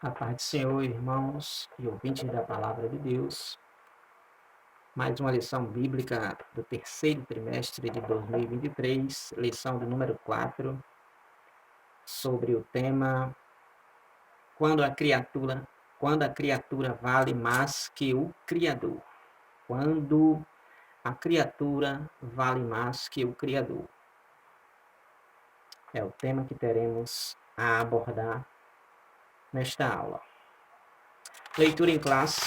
A paz do Senhor, irmãos e ouvintes da Palavra de Deus. Mais uma lição bíblica do terceiro trimestre de 2023, lição do número 4, sobre o tema quando a criatura vale mais que o Criador. Quando a criatura vale mais que o Criador. É o tema que teremos a abordar nesta aula. Leitura em classe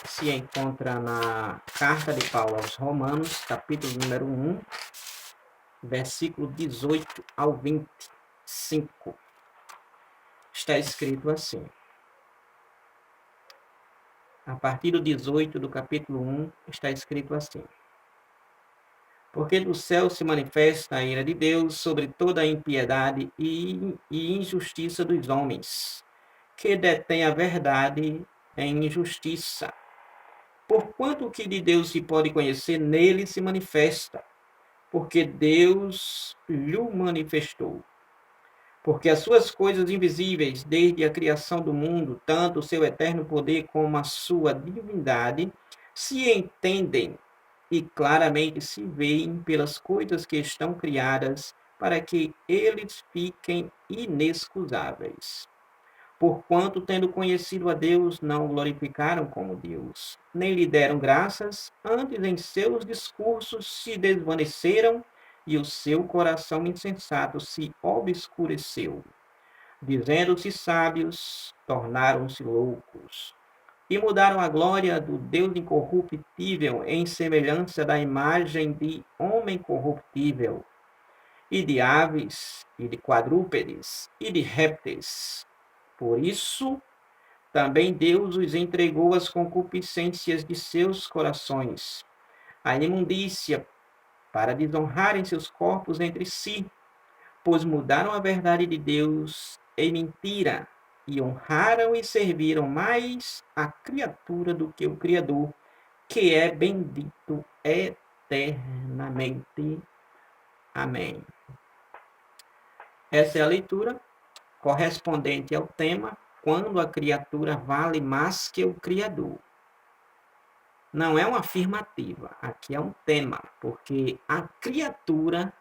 se encontra na Carta de Paulo aos Romanos, capítulo número 1, versículo 18 ao 25. Está escrito assim. A partir do 18 do capítulo 1, está escrito assim. Porque do céu se manifesta a ira de Deus sobre toda a impiedade e injustiça dos homens, que detêm a verdade em injustiça. Porquanto o que de Deus se pode conhecer, nele se manifesta, porque Deus lhe manifestou. Porque as suas coisas invisíveis, desde a criação do mundo, tanto o seu eterno poder como a sua divindade, se entendem e claramente se veem pelas coisas que estão criadas, para que eles fiquem inexcusáveis. Porquanto, tendo conhecido a Deus, não o glorificaram como Deus, nem lhe deram graças, antes em seus discursos se desvaneceram e o seu coração insensato se obscureceu. Dizendo-se sábios, tornaram-se loucos, e mudaram a glória do Deus incorruptível em semelhança da imagem de homem corruptível, e de aves, e de quadrúpedes, e de répteis. Por isso, também Deus os entregou às concupiscências de seus corações, à imundícia, para desonrarem seus corpos entre si, pois mudaram a verdade de Deus em mentira, e honraram e serviram mais a criatura do que o Criador, que é bendito eternamente. Amém. Essa é a leitura correspondente ao tema quando a criatura vale mais que o Criador. Não é uma afirmativa, aqui é um tema, porque a criatura,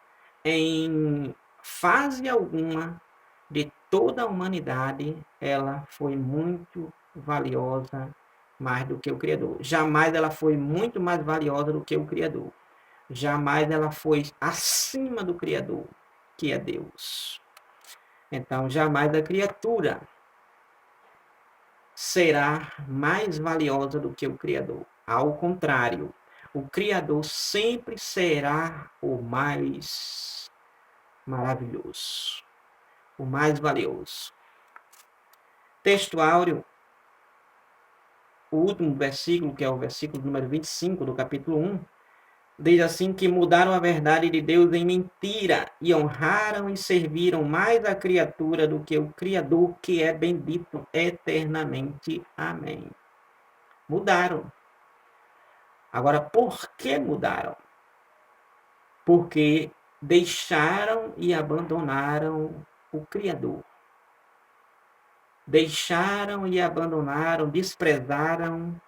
em fase alguma de toda a humanidade, ela foi muito valiosa mais do que o Criador. Jamais ela foi muito mais valiosa do que o Criador. Jamais ela foi acima do Criador, que é Deus. Então, jamais a criatura será mais valiosa do que o Criador. Ao contrário, o Criador sempre será o mais maravilhoso, o mais valioso. Texto áureo, o último versículo, que é o versículo número 25 do capítulo 1, diz assim que mudaram a verdade de Deus em mentira e honraram e serviram mais a criatura do que o Criador, que é bendito eternamente. Amém. Mudaram. Agora, por que mudaram? Porque deixaram e abandonaram o Criador. Deixaram e abandonaram, desprezaram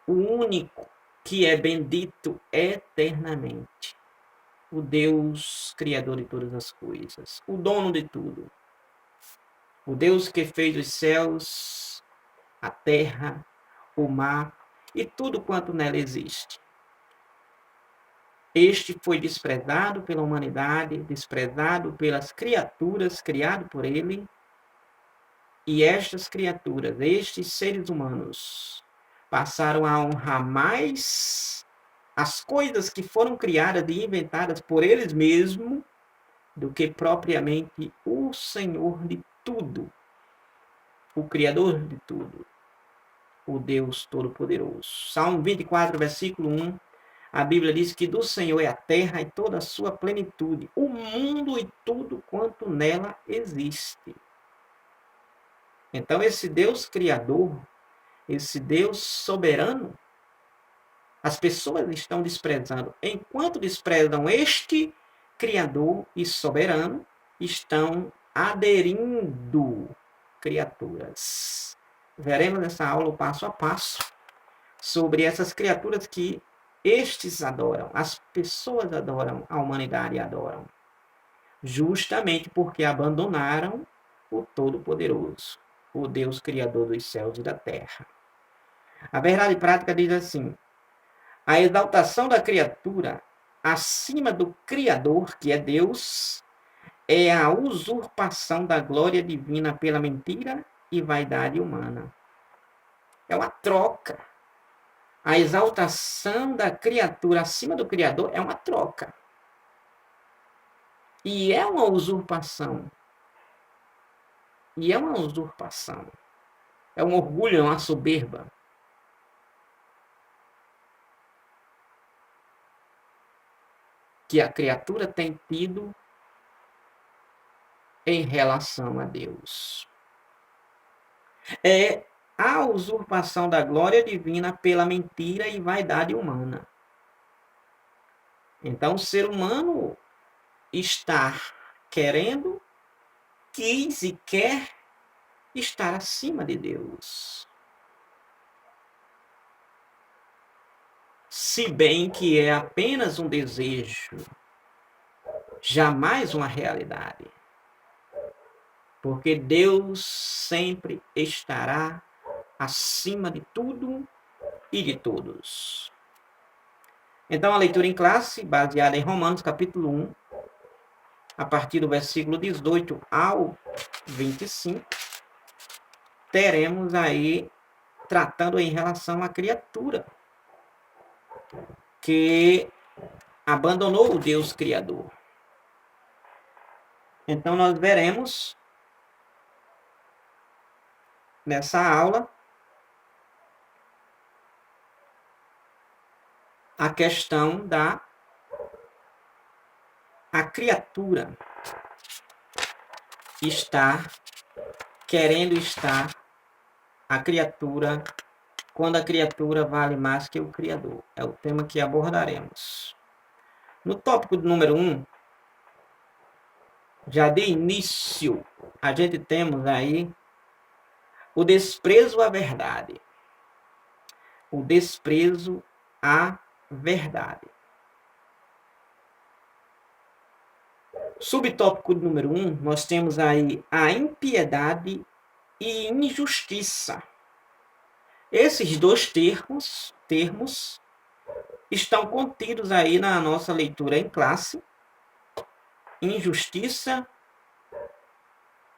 o único que é bendito eternamente. O Deus Criador de todas as coisas, o dono de tudo. O Deus que fez os céus, a terra, o mar e tudo quanto nela existe. Este foi desprezado pela humanidade, desprezado pelas criaturas criadas por ele, e estas criaturas, estes seres humanos, passaram a honrar mais as coisas que foram criadas e inventadas por eles mesmos do que propriamente o Senhor de tudo, o Criador de tudo, o Deus Todo-Poderoso. Salmo 24, versículo 1, a Bíblia diz que do Senhor é a terra e toda a sua plenitude, o mundo e tudo quanto nela existe. Então, esse Deus Criador, esse Deus soberano, as pessoas estão desprezando. Enquanto desprezam este Criador e soberano, estão aderindo criaturas. Veremos nessa aula o passo a passo sobre essas criaturas que estes adoram, as pessoas adoram, a humanidade adoram, justamente porque abandonaram o Todo-Poderoso, o Deus Criador dos céus e da terra. A verdade prática diz assim: a exaltação da criatura acima do Criador, que é Deus, é a usurpação da glória divina pela mentira e vaidade humana. É uma troca. A exaltação da criatura acima do Criador é uma troca. E é uma usurpação. É um orgulho, é uma soberba. Que a criatura tem tido em relação a Deus. É a usurpação da glória divina pela mentira e vaidade humana. Então, o ser humano está querendo, quis e quer estar acima de Deus. Se bem que é apenas um desejo, jamais uma realidade. Porque Deus sempre estará acima de tudo e de todos. Então, a leitura em classe, baseada em Romanos, capítulo 1, a partir do versículo 18 ao 25, teremos aí, tratando em relação à criatura, que abandonou o Deus Criador. Então, nós veremos, nessa aula, a questão da criatura estar, querendo estar, a criatura, quando a criatura vale mais que o Criador. É o tema que abordaremos. No tópico número 1, já de início, a gente temos aí o desprezo à verdade. O desprezo à verdade. Subtópico número 1, nós temos aí a impiedade e injustiça. Esses dois termos estão contidos aí na nossa leitura em classe. Injustiça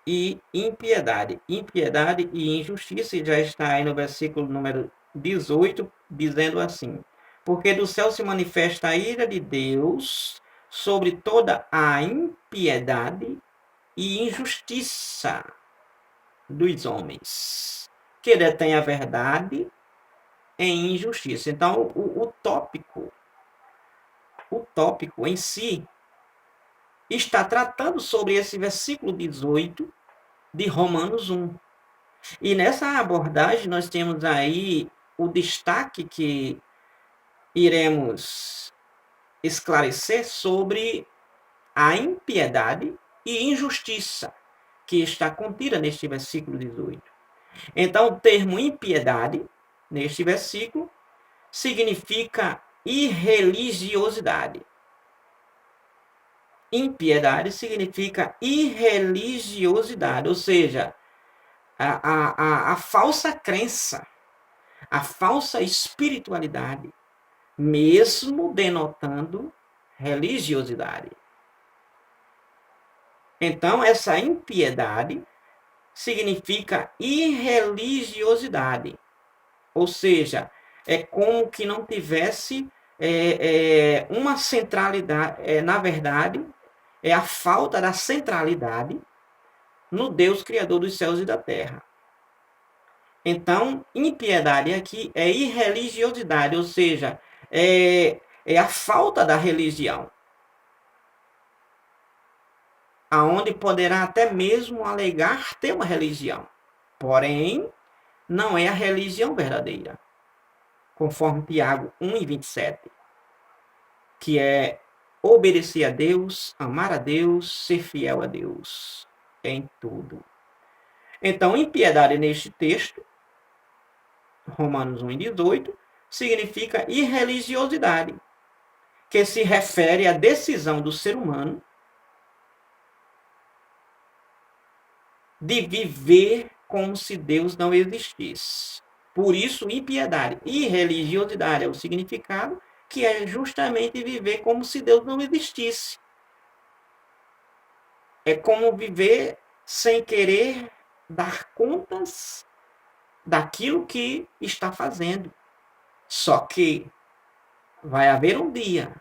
e impiedade. Impiedade e injustiça já está aí no versículo número 18, dizendo assim: porque do céu se manifesta a ira de Deus sobre toda a impiedade e injustiça dos homens, que detém a verdade em injustiça. Então, o tópico em si está tratando sobre esse versículo 18 de Romanos 1. E nessa abordagem nós temos aí o destaque que iremos esclarecer sobre a impiedade e injustiça que está contida neste versículo 18. Então, o termo impiedade, neste versículo, significa irreligiosidade. Impiedade significa irreligiosidade, ou seja, a falsa crença, a falsa espiritualidade, mesmo denotando religiosidade. Então, essa impiedade significa irreligiosidade, ou seja, é como que não tivesse uma centralidade, na verdade, é a falta da centralidade no Deus Criador dos céus e da terra. Então, impiedade aqui é irreligiosidade, ou seja, é a falta da religião, aonde poderá até mesmo alegar ter uma religião, porém, não é a religião verdadeira, conforme Tiago 1:27, que é obedecer a Deus, amar a Deus, ser fiel a Deus em tudo. Então, impiedade neste texto, Romanos 1:18, significa irreligiosidade, que se refere à decisão do ser humano de viver como se Deus não existisse. Por isso, impiedade. Irreligiosidade é o significado, que é justamente viver como se Deus não existisse. É como viver sem querer dar contas daquilo que está fazendo. Só que vai haver um dia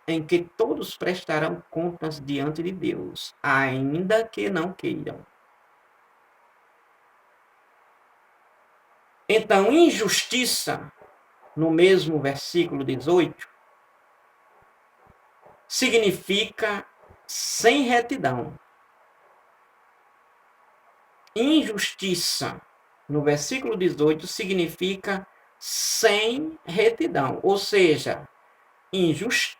em que todos prestarão contas diante de Deus, ainda que não queiram. Então, injustiça, no mesmo versículo 18, significa sem retidão. Injustiça, no versículo 18, significa sem retidão, ou seja, injustiça,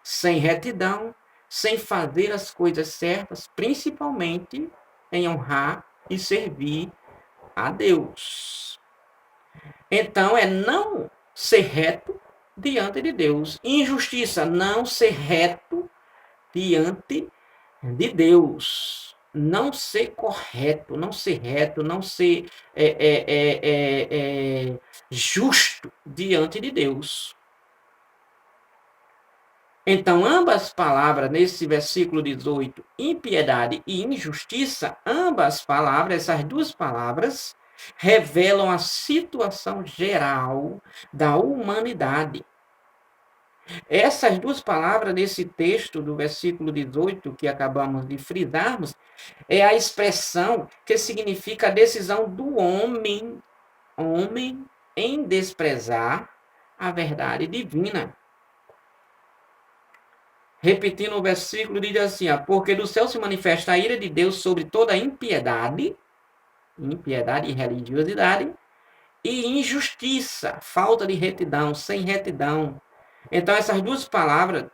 sem retidão, sem fazer as coisas certas, principalmente em honrar e servir a Deus. Então, é não ser reto diante de Deus. Injustiça, não ser reto diante de Deus. Não ser correto, não ser reto, não ser justo diante de Deus. Então, ambas palavras, nesse versículo 18, impiedade e injustiça, ambas palavras, essas duas palavras, revelam a situação geral da humanidade. Essas duas palavras, nesse texto do versículo 18, que acabamos de frisarmos, é a expressão que significa a decisão do homem em desprezar a verdade divina. Repetindo o versículo, diz assim, porque do céu se manifesta a ira de Deus sobre toda impiedade e religiosidade, e injustiça, falta de retidão, sem retidão. Então, essas duas palavras,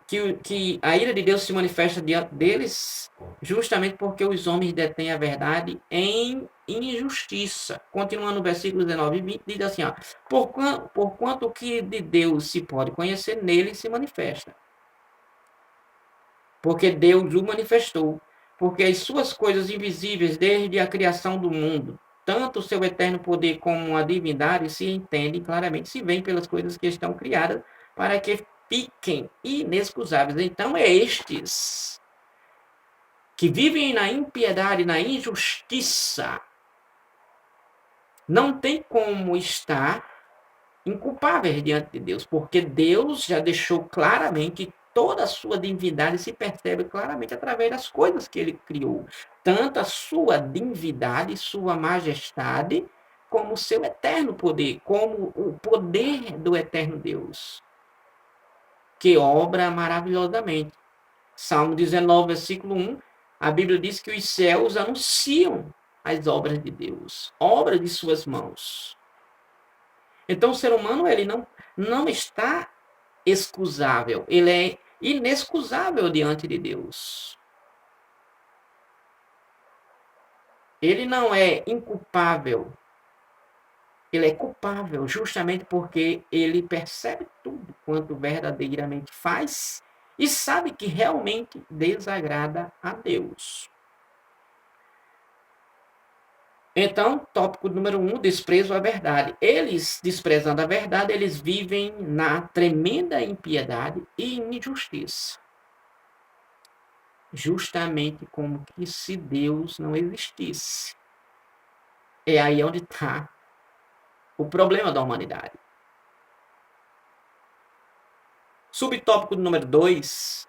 que a ira de Deus se manifesta diante deles, justamente porque os homens detêm a verdade em injustiça. Continuando no versículo 19 e 20, diz assim, porquanto o que de Deus se pode conhecer, nele se manifesta. Porque Deus o manifestou, porque as suas coisas invisíveis desde a criação do mundo, tanto o seu eterno poder como a divindade se entendem claramente, se veem pelas coisas que estão criadas, para que fiquem inexcusáveis. Então, é estes que vivem na impiedade, na injustiça, não tem como estar inculpáveis diante de Deus, porque Deus já deixou claramente que toda a sua divindade se percebe claramente através das coisas que ele criou. Tanto a sua divindade, sua majestade, como o seu eterno poder, como o poder do eterno Deus, que obra maravilhosamente. Salmo 19, versículo 1, a Bíblia diz que os céus anunciam as obras de Deus, obras de suas mãos. Então, o ser humano ele não está excusável, ele é inexcusável diante de Deus. Ele não é inculpável, ele é culpável justamente porque ele percebe tudo quanto verdadeiramente faz e sabe que realmente desagrada a Deus. Então, tópico número 1, desprezo à verdade. Eles, desprezando a verdade, eles vivem na tremenda impiedade e injustiça. Justamente como que se Deus não existisse. É aí onde está o problema da humanidade. Subtópico número 2,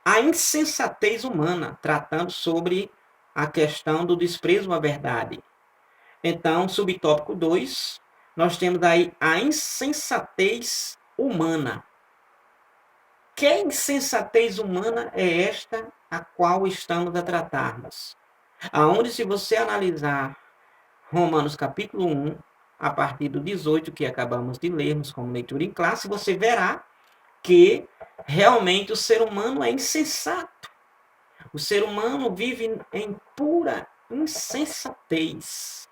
a insensatez humana, tratando sobre a questão do desprezo à verdade. Então, subtópico 2, nós temos aí a insensatez humana. Que insensatez humana é esta a qual estamos a tratarmos? Aonde, se você analisar Romanos capítulo 1, a partir do 18, que acabamos de lermos como leitura em classe, você verá que realmente o ser humano é insensato. O ser humano vive em pura insensatez.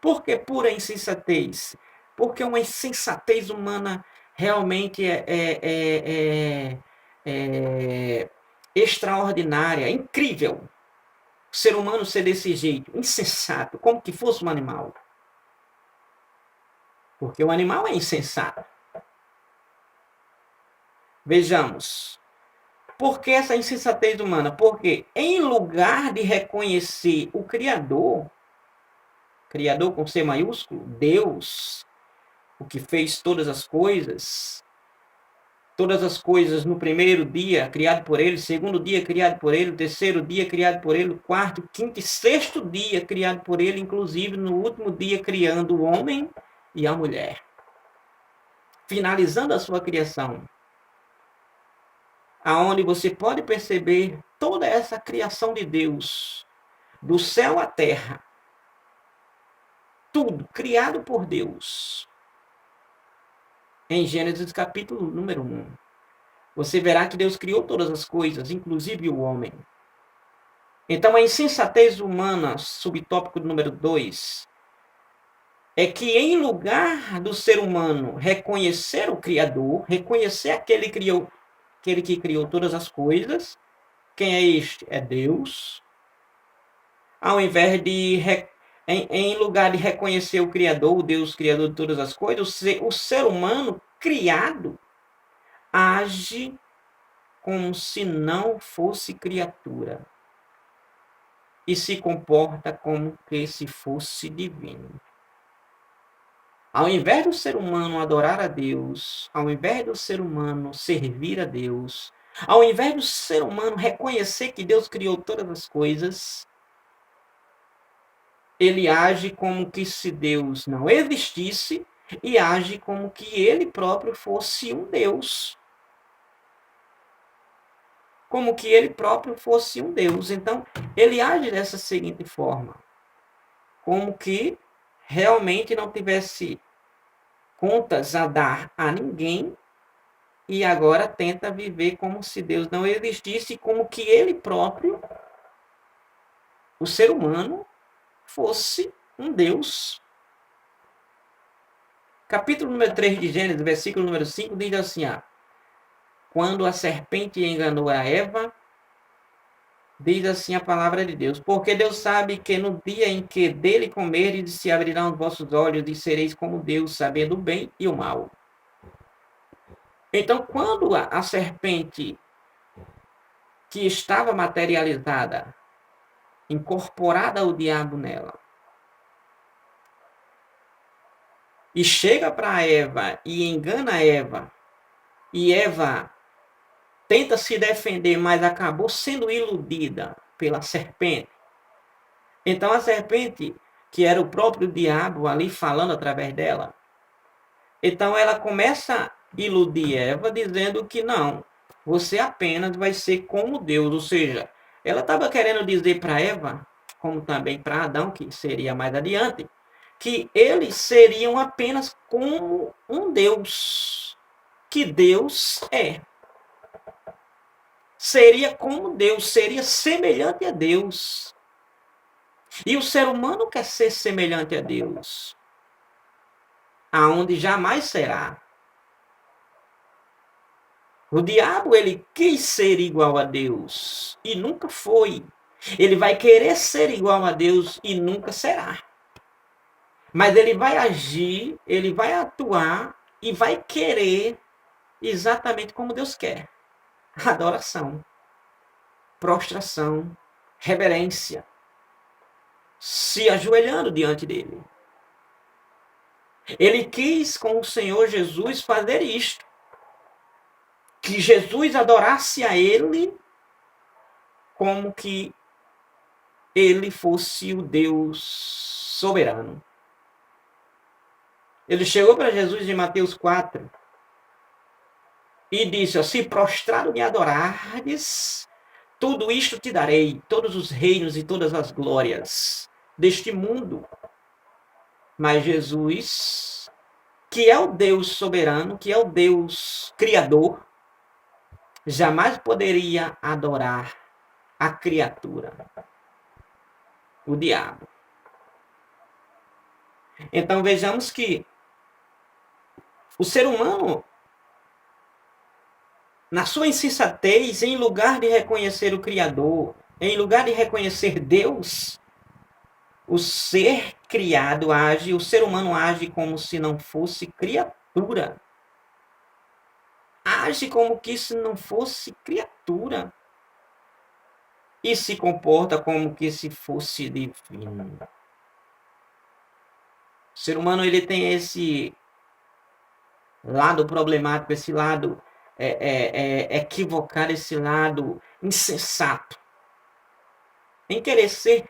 Por que pura insensatez? Porque uma insensatez humana realmente é extraordinária, incrível. O ser humano ser desse jeito, insensato, como que fosse um animal. Porque o animal é insensato. Vejamos. Por que essa insensatez humana? Porque em lugar de reconhecer o Criador com C maiúsculo, Deus, o que fez todas as coisas no primeiro dia criado por ele, segundo dia criado por ele, terceiro dia criado por ele, quarto, quinto e sexto dia criado por ele, inclusive no último dia criando o homem e a mulher. Finalizando a sua criação, aonde você pode perceber toda essa criação de Deus, do céu à terra, tudo criado por Deus. Em Gênesis capítulo número 1, você verá que Deus criou todas as coisas, inclusive o homem. Então, a insensatez humana, subtópico número 2, é que em lugar do ser humano reconhecer o Criador, reconhecer aquele que criou todas as coisas, quem é este? É Deus. Ao invés de, em lugar de reconhecer o Criador, o Deus Criador de todas as coisas, o ser humano criado age como se não fosse criatura e se comporta como que se fosse divino. Ao invés do ser humano adorar a Deus, ao invés do ser humano servir a Deus, ao invés do ser humano reconhecer que Deus criou todas as coisas, ele age como que se Deus não existisse e age como que ele próprio fosse um Deus. Como que ele próprio fosse um Deus. Então, ele age dessa seguinte forma. Como que realmente não tivesse contas a dar a ninguém e agora tenta viver como se Deus não existisse, como que ele próprio, o ser humano, fosse um Deus. Capítulo número 3 de Gênesis, versículo número 5, diz assim, quando a serpente enganou a Eva, diz assim a palavra de Deus, porque Deus sabe que no dia em que dele comerdes se abrirão os vossos olhos e sereis como Deus, sabendo o bem e o mal. Então, quando a serpente que estava materializada, incorporada ao diabo nela, e chega para Eva e engana Eva, e Eva tenta se defender, mas acabou sendo iludida pela serpente. Então a serpente, que era o próprio diabo ali falando através dela, então ela começa a iludir Eva, dizendo que não, você apenas vai ser como Deus. Ou seja, ela estava querendo dizer para Eva, como também para Adão, que seria mais adiante, que eles seriam apenas como um Deus, que Deus é. Seria como Deus, seria semelhante a Deus. E o ser humano quer ser semelhante a Deus, aonde jamais será. O diabo, ele quis ser igual a Deus e nunca foi. Ele vai querer ser igual a Deus e nunca será. Mas ele vai agir, ele vai atuar e vai querer exatamente como Deus quer. Adoração, prostração, reverência, se ajoelhando diante dele. Ele quis com o Senhor Jesus fazer isto, que Jesus adorasse a ele como que ele fosse o Deus soberano. Ele chegou para Jesus em Mateus 4 e disse, se prostrado me adorardes, tudo isto te darei, todos os reinos e todas as glórias deste mundo. Mas Jesus, que é o Deus soberano, que é o Deus criador, jamais poderia adorar a criatura, o diabo. Então vejamos que o ser humano, na sua insensatez, em lugar de reconhecer o Criador, em lugar de reconhecer Deus, o ser criado age, o ser humano age como se não fosse criatura. Age como que se não fosse criatura. E se comporta como que se fosse divino. O ser humano ele tem esse lado problemático, esse lado equivocado, esse lado insensato, em querer ser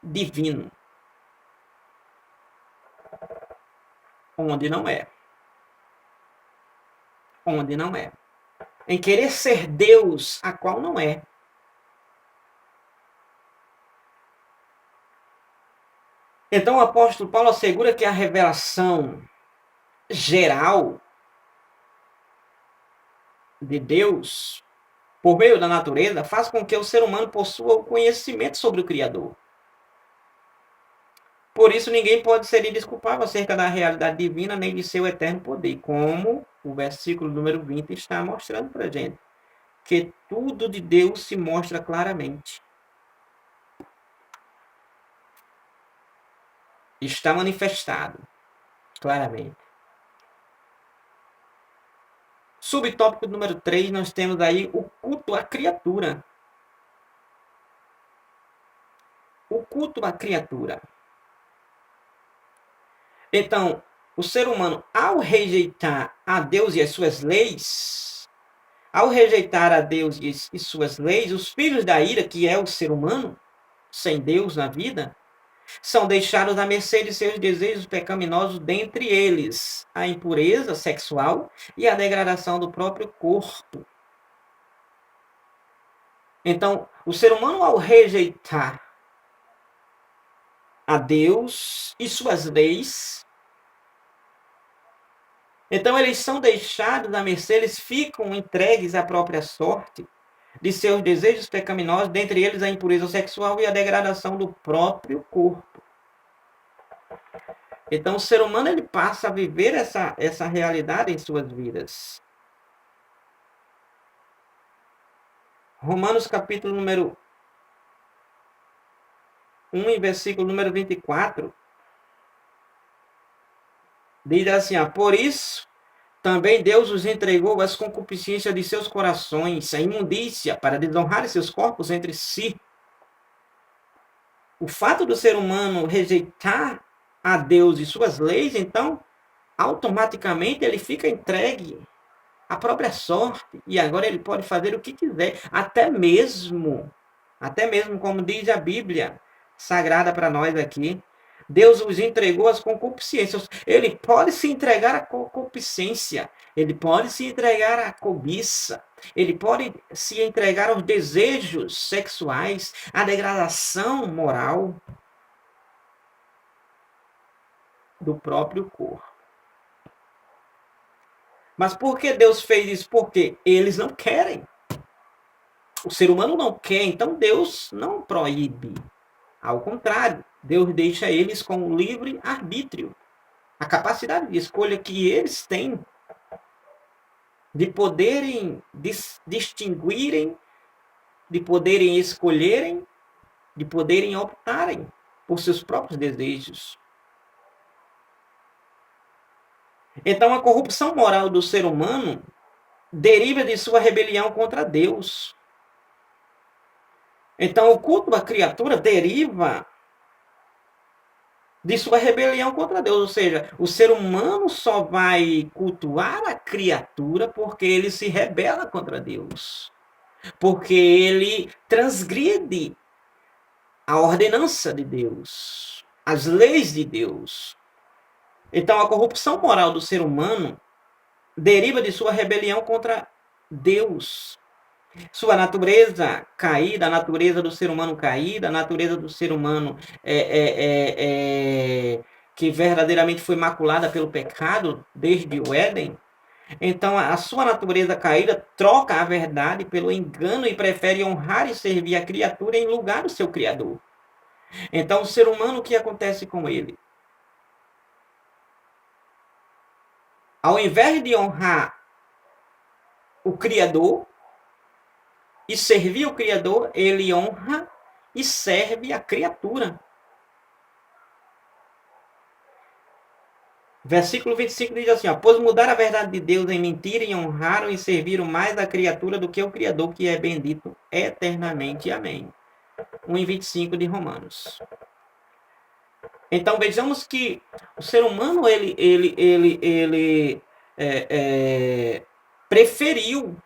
divino, onde não é. Onde não é. Em querer ser Deus, a qual não é. Então o apóstolo Paulo assegura que a revelação geral de Deus, por meio da natureza, faz com que o ser humano possua o conhecimento sobre o Criador. Por isso, ninguém pode ser indesculpável acerca da realidade divina, nem de seu eterno poder, como o versículo número 20 está mostrando para a gente. Que tudo de Deus se mostra claramente. Está manifestado claramente. Subtópico número 3, nós temos aí o culto à criatura. O culto à criatura. Então, o ser humano, ao rejeitar a Deus e as suas leis, ao rejeitar a Deus e suas leis, os filhos da ira, que é o ser humano, sem Deus na vida, são deixados à mercê de seus desejos pecaminosos, dentre eles a impureza sexual e a degradação do próprio corpo. Então, o ser humano, ao rejeitar a Deus e suas leis, então eles são deixados à mercê, eles ficam entregues à própria sorte de seus desejos pecaminosos, dentre eles a impureza sexual e a degradação do próprio corpo. Então, o ser humano ele passa a viver essa realidade em suas vidas. Romanos capítulo número 1, e versículo número 24, diz assim, por isso também Deus os entregou às concupiscências de seus corações, a imundícia, para desonrar seus corpos entre si. O fato do ser humano rejeitar a Deus e suas leis, então, automaticamente ele fica entregue à própria sorte, e agora ele pode fazer o que quiser, até mesmo como diz a Bíblia sagrada para nós aqui, Deus os entregou às concupiscências. Ele pode se entregar à concupiscência, ele pode se entregar à cobiça, ele pode se entregar aos desejos sexuais, à degradação moral do próprio corpo. Mas por que Deus fez isso? Porque eles não querem. O ser humano não quer, então Deus não proíbe. Ao contrário, Deus deixa eles com o livre arbítrio, a capacidade de escolha que eles têm de poderem distinguirem, de poderem escolherem, de poderem optarem por seus próprios desejos. Então, a corrupção moral do ser humano deriva de sua rebelião contra Deus. Então, o culto à criatura deriva de sua rebelião contra Deus. Ou seja, o ser humano só vai cultuar a criatura porque ele se rebela contra Deus. Porque ele transgride a ordenança de Deus, as leis de Deus. Então, a corrupção moral do ser humano deriva de sua rebelião contra Deus. Sua natureza caída, a natureza do ser humano caída, a natureza do ser humano que verdadeiramente foi maculada pelo pecado desde o Éden, Então, a sua natureza caída troca a verdade pelo engano e prefere honrar e servir a criatura em lugar do seu Criador. Então, o ser humano, o que acontece com ele? Ao invés de honrar o Criador e servir o Criador, ele honra e serve a criatura. Versículo 25 diz assim, ó, pois mudaram a verdade de Deus em mentira e honraram e serviram mais a criatura do que o Criador, que é bendito eternamente. Amém. 1:25 de Romanos. Então vejamos que o ser humano ele preferiu,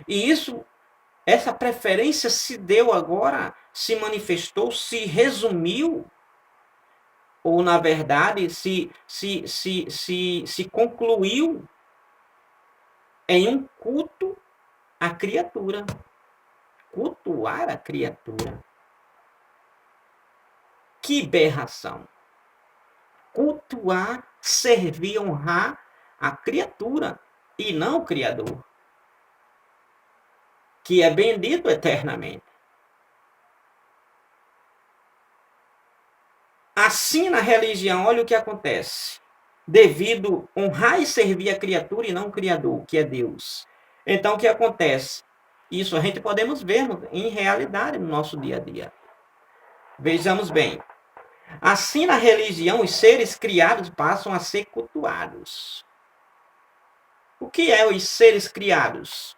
e essa preferência se deu agora, se manifestou, se resumiu, ou na verdade se concluiu em um culto à criatura. Cultuar a criatura. Que berração! Cultuar, servir, honrar a criatura e não o Criador, que é bendito eternamente. Assim, na religião, olha o que acontece. Devido honrar e servir a criatura e não o Criador, que é Deus. Então, o que acontece? Isso a gente podemos ver em realidade no nosso dia a dia. Vejamos bem. Assim, na religião, os seres criados passam a ser cultuados. O que é os seres criados?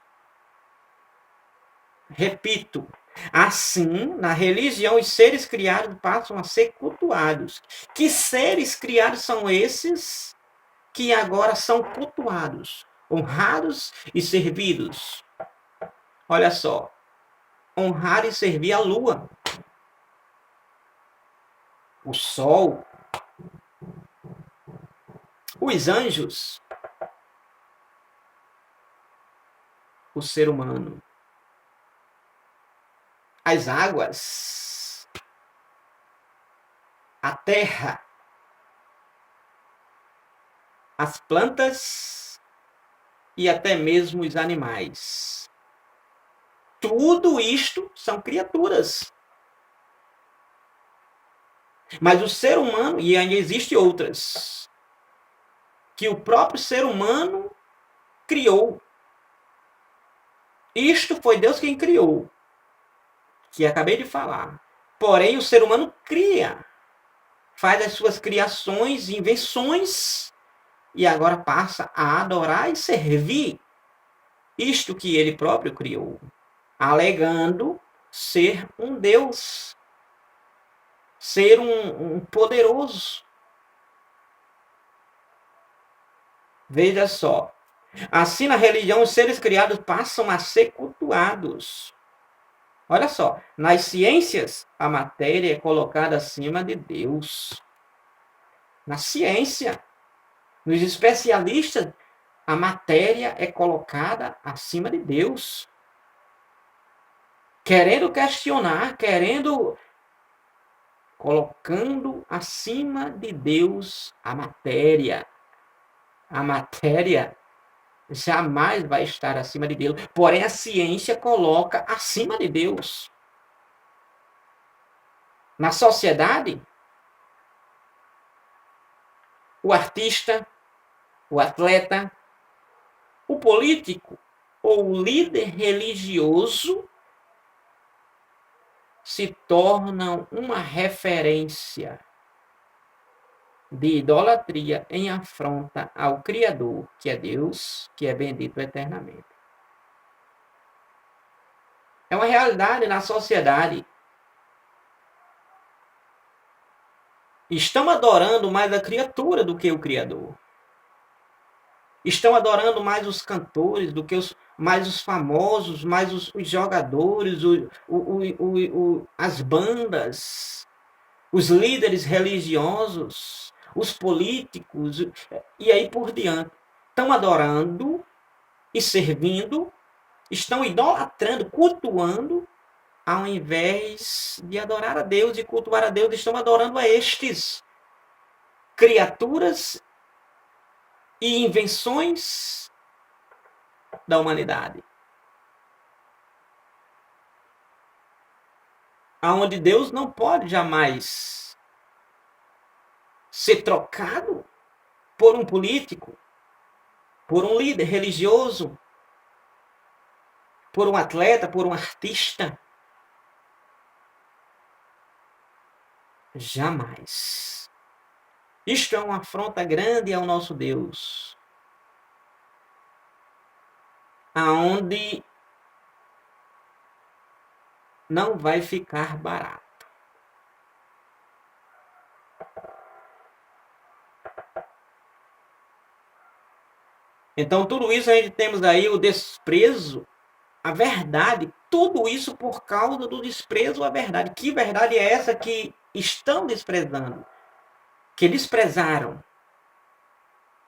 Repito, assim, na religião, os seres criados passam a ser cultuados. Que seres criados são esses que agora são cultuados, honrados e servidos? Olha só, honrar e servir a lua, o sol, os anjos, o ser humano, as águas, a terra, as plantas e até mesmo os animais. Tudo isto são criaturas. Mas o ser humano, e ainda existem outras, que o próprio ser humano criou. Isto foi Deus quem criou, que acabei de falar. Porém, o ser humano cria, faz as suas criações, invenções, e agora passa a adorar e servir isto que ele próprio criou, alegando ser um Deus, ser um poderoso. Veja só. Assim, na religião, os seres criados passam a ser cultuados. Olha só, nas ciências, a matéria é colocada acima de Deus. Na ciência, nos especialistas, a matéria é colocada acima de Deus. Querendo questionar, colocando acima de Deus a matéria. A matéria jamais vai estar acima de Deus. Porém, a ciência coloca acima de Deus. Na sociedade, o artista, o atleta, o político ou o líder religioso se tornam uma referência de idolatria em afronta ao Criador, que é Deus, que é bendito eternamente. É uma realidade na sociedade. Estão adorando mais a criatura do que o Criador. Estão adorando mais os cantores do que mais os famosos, mais os jogadores, as bandas, os líderes religiosos, os políticos, e aí por diante. Estão adorando e servindo, estão idolatrando, cultuando, ao invés de adorar a Deus e cultuar a Deus, estão adorando a estes criaturas e invenções da humanidade. Aonde Deus não pode jamais ser trocado por um político, por um líder religioso, por um atleta, por um artista. Jamais. Isto é uma afronta grande ao nosso Deus, aonde não vai ficar barato. Então, tudo isso a gente temos aí o desprezo, a verdade, tudo isso por causa do desprezo à verdade. Que verdade é essa que estão desprezando? Que desprezaram?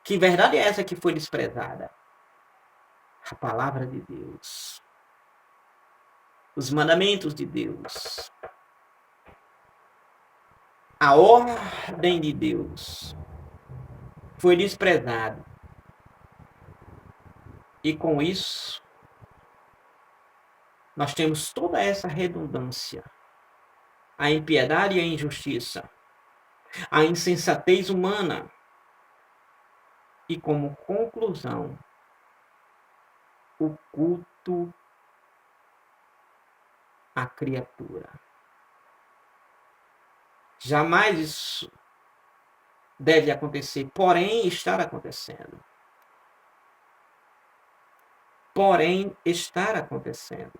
Que verdade é essa que foi desprezada? A palavra de Deus. Os mandamentos de Deus. A ordem de Deus foi desprezada. E com isso, nós temos toda essa redundância. A impiedade e a injustiça. A insensatez humana. E como conclusão, o culto à criatura. Jamais isso deve acontecer, porém está acontecendo. Porém está acontecendo.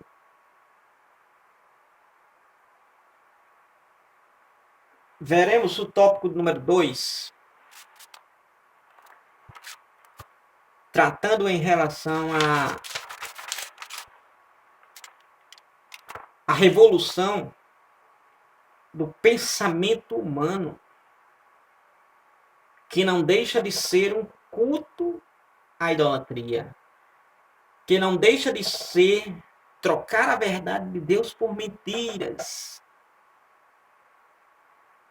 Veremos o tópico número 2, tratando em relação à revolução do pensamento humano, que não deixa de ser um culto à idolatria, que não deixa de ser trocar a verdade de Deus por mentiras.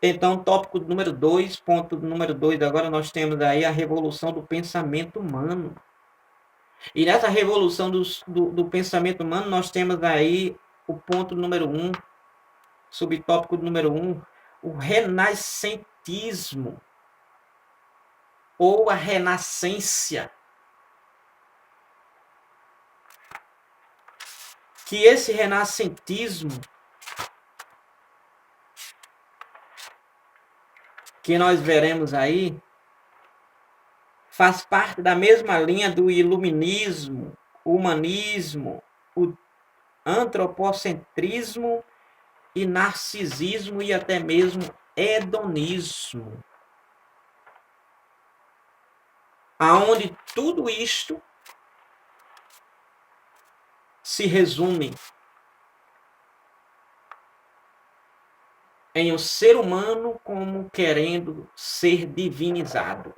Então, tópico número 2, ponto número 2, agora nós temos aí a revolução do pensamento humano. E nessa revolução do pensamento humano, nós temos aí o ponto número 1, subtópico número 1, o renascentismo, ou a renascência. Que esse renascentismo que nós veremos aí faz parte da mesma linha do iluminismo, humanismo, o antropocentrismo e narcisismo e até mesmo hedonismo. Aonde tudo isto se resume em o ser humano como querendo ser divinizado.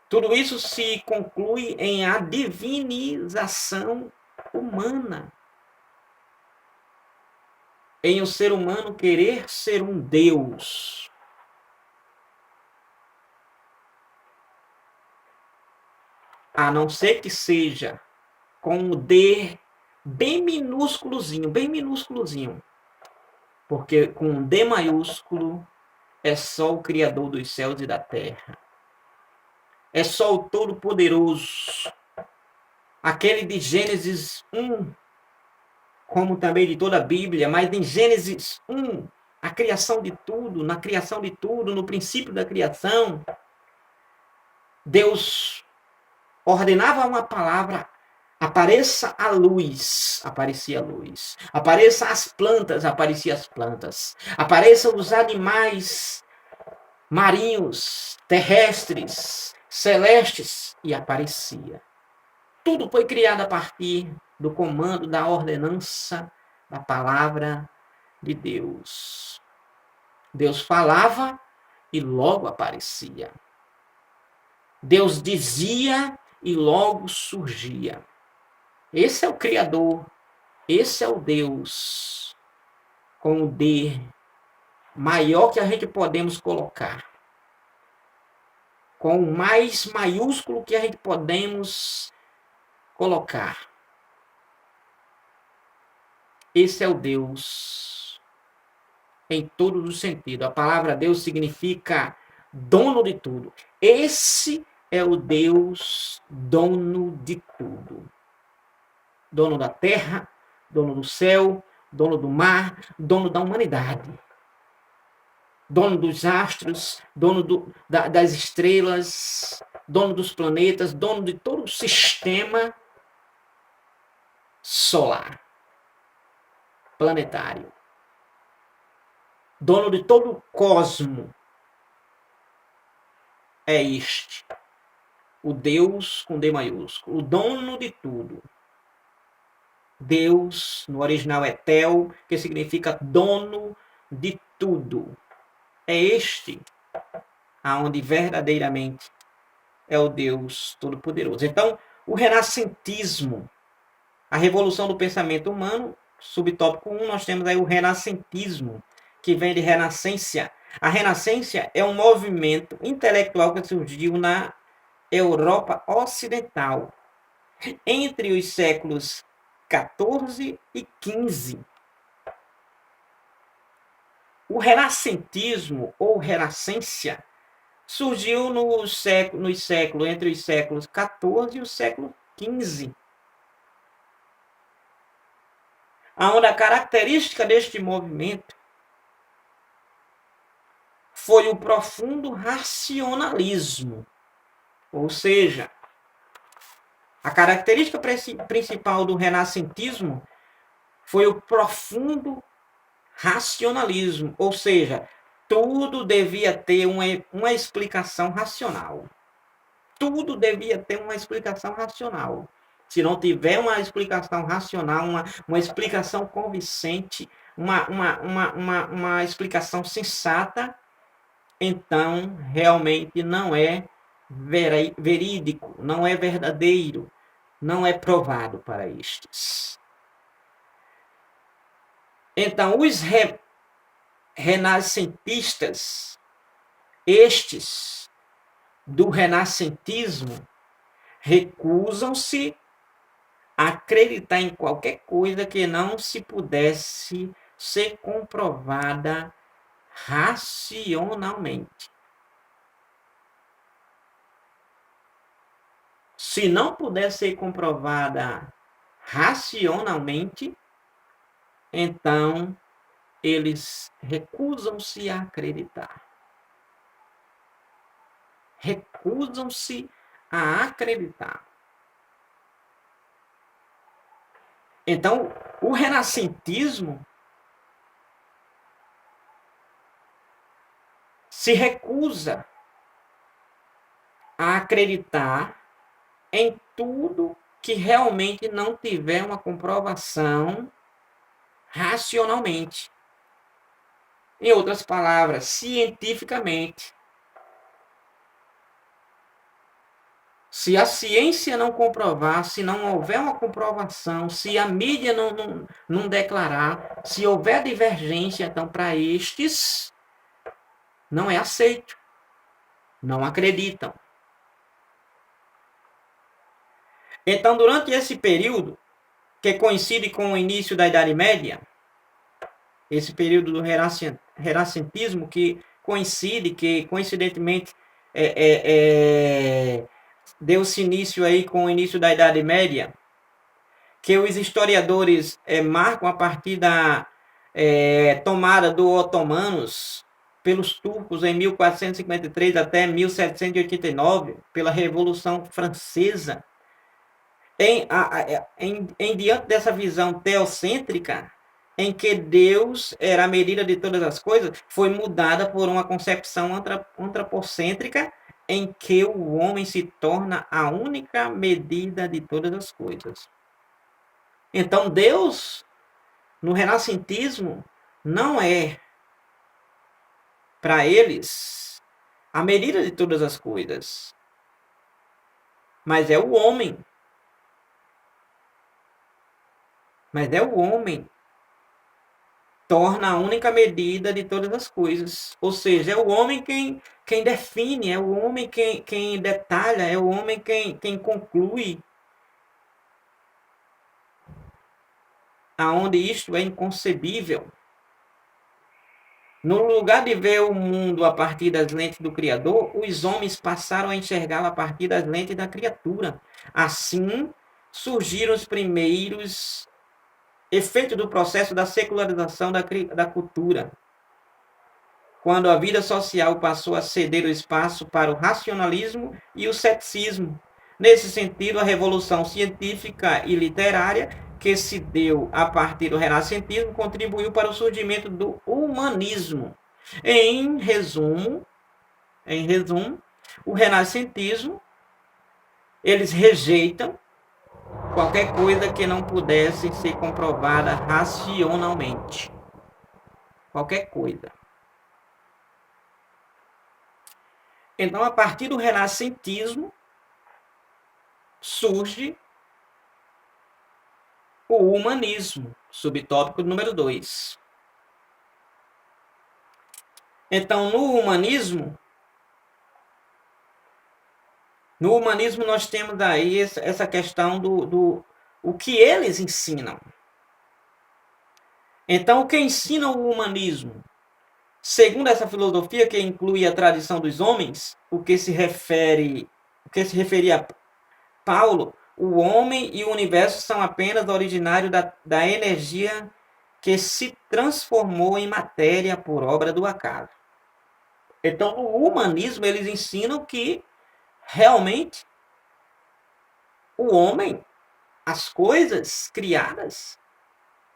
Tudo isso se conclui em a divinização humana. Em o ser humano querer ser um Deus. A não ser que seja com um D bem minúsculozinho, bem minúsculozinho. Porque com um D maiúsculo é só o Criador dos céus e da terra. É só o Todo-Poderoso. Aquele de Gênesis 1, como também de toda a Bíblia, mas em Gênesis 1, a criação de tudo, na criação de tudo, no princípio da criação, Deus ordenava uma palavra, apareça a luz, aparecia a luz. Apareça as plantas, apareciam as plantas. Apareçam os animais marinhos, terrestres, celestes, e aparecia. Tudo foi criado a partir do comando, da ordenança, da palavra de Deus. Deus falava e logo aparecia. Deus dizia e logo surgia. Esse é o Criador, esse é o Deus com o D maior que a gente podemos colocar. com o mais maiúsculo que a gente podemos colocar. Esse é o Deus em todos os sentidos. A palavra Deus significa dono de tudo. Esse é o Deus dono de tudo. Dono da terra, dono do céu, dono do mar, dono da humanidade. Dono dos astros, dono das estrelas, dono dos planetas, dono de todo o sistema solar, planetário. Dono de todo o cosmo. É este. O Deus com D maiúsculo. O dono de tudo. Deus, no original é Tel, que significa dono de tudo. É este aonde verdadeiramente é o Deus Todo-Poderoso. Então, o renascentismo, a revolução do pensamento humano, subtópico 1, nós temos aí o renascentismo, que vem de renascência. A renascência é um movimento intelectual que surgiu na Europa Ocidental, entre os séculos 14 e 15. O renascentismo ou renascência surgiu entre os séculos 14 e o século 15. Onde a característica deste movimento foi o profundo racionalismo. Ou seja, a característica principal do renascentismo foi o profundo racionalismo, ou seja, tudo devia ter uma explicação racional. Tudo devia ter uma explicação racional. Se não tiver uma explicação racional, uma explicação convincente, uma explicação sensata, então realmente não é verídico, não é verdadeiro, não é provado para estes. Então, os renascentistas, estes do renascentismo, recusam-se a acreditar em qualquer coisa que não se pudesse ser comprovada racionalmente. Se não puder ser comprovada racionalmente, então eles recusam-se a acreditar. Recusam-se a acreditar. Então, o renascentismo se recusa a acreditar em tudo que realmente não tiver uma comprovação racionalmente. Em outras palavras, cientificamente. Se a ciência não comprovar, se não houver uma comprovação, se a mídia não declarar, se houver divergência, então para estes não é aceito. Não acreditam. Então, durante esse período, que coincide com o início da Idade Média, esse período do renascentismo, que coincidentemente deu-se início aí com o início da Idade Média, que os historiadores marcam a partir da tomada dos otomanos pelos turcos em 1453 até 1789, pela Revolução Francesa. Em diante dessa visão teocêntrica, em que Deus era a medida de todas as coisas, foi mudada por uma concepção antropocêntrica, em que o homem se torna a única medida de todas as coisas. Então, Deus, no renascentismo, não é, para eles, a medida de todas as coisas, mas é o homem. Mas é o homem torna a única medida de todas as coisas. Ou seja, é o homem quem define, é o homem quem detalha, é o homem quem conclui aonde isto é inconcebível. No lugar de ver o mundo a partir das lentes do Criador, os homens passaram a enxergá-lo a partir das lentes da criatura. Assim, surgiram os primeiros efeitos do processo da secularização da cultura, quando a vida social passou a ceder o espaço para o racionalismo e o ceticismo. Nesse sentido, a revolução científica e literária que se deu a partir do renascentismo contribuiu para o surgimento do humanismo. Em resumo, o renascentismo, eles rejeitam qualquer coisa que não pudesse ser comprovada racionalmente. Qualquer coisa. Então, a partir do renascentismo, surge o humanismo, subtópico número 2. Então, no humanismo nós temos aí essa questão do o que eles ensinam. Então, o que ensina o humanismo? Segundo essa filosofia que inclui a tradição dos homens, o que se referia a Paulo, o homem e o universo são apenas originários da energia que se transformou em matéria por obra do acaso. Então, no humanismo, eles ensinam que realmente o homem, as coisas criadas,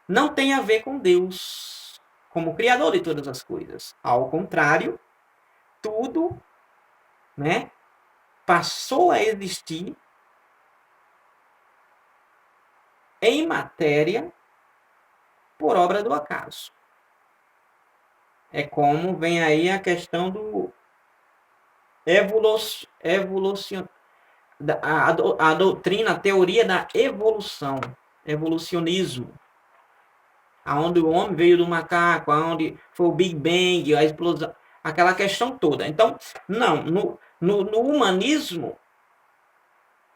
não tem a ver com Deus como criador de todas as coisas. Ao contrário, tudo, né, passou a existir em matéria por obra do acaso. É como vem aí a questão do a doutrina, a teoria da evolução, evolucionismo, aonde o homem veio do macaco, aonde foi o Big Bang, a explosão, aquela questão toda. Então, não, no humanismo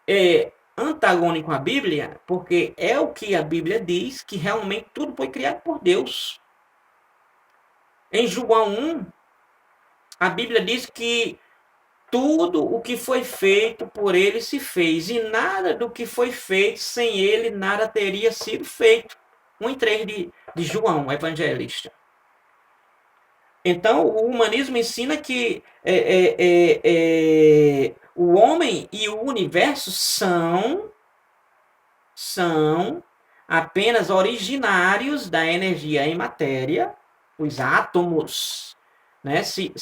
é antagônico à Bíblia, porque é o que a Bíblia diz, que realmente tudo foi criado por Deus. Em João 1, a Bíblia diz que tudo o que foi feito por ele se fez, e nada do que foi feito sem ele, nada teria sido feito. 1:3 de João, o evangelista. Então, o humanismo ensina que o homem e o universo são apenas originários da energia em matéria, os átomos, né, se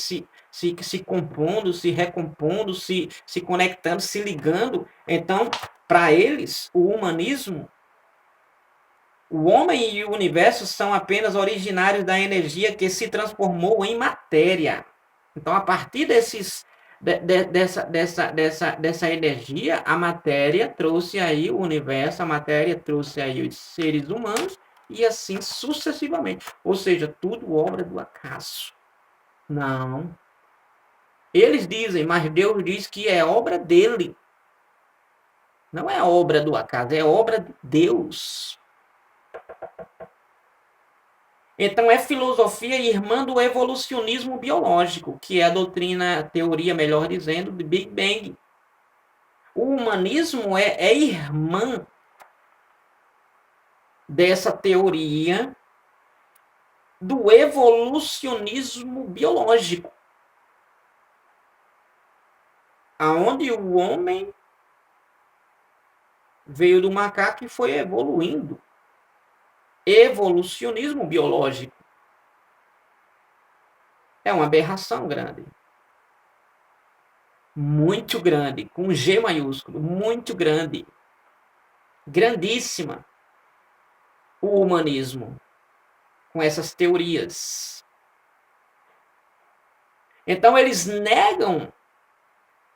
compondo, se recompondo, se conectando, se ligando. Então, para eles, o humanismo, o homem e o universo são apenas originários da energia que se transformou em matéria. Então, a partir dessa energia, a matéria trouxe aí o universo, a matéria trouxe aí os seres humanos, e assim sucessivamente. Ou seja, tudo obra do acaso. Não. Eles dizem, mas Deus diz que é obra dele. Não é obra do acaso, é obra de Deus. Então, é filosofia irmã do evolucionismo biológico, que é a doutrina, a teoria, melhor dizendo, de Big Bang. O humanismo é irmã dessa teoria do evolucionismo biológico, aonde o homem veio do macaco e foi evoluindo. Evolucionismo biológico é uma aberração grande. Muito grande, com G maiúsculo, muito grande. Grandíssima. O humanismo, com essas teorias. Então, eles negam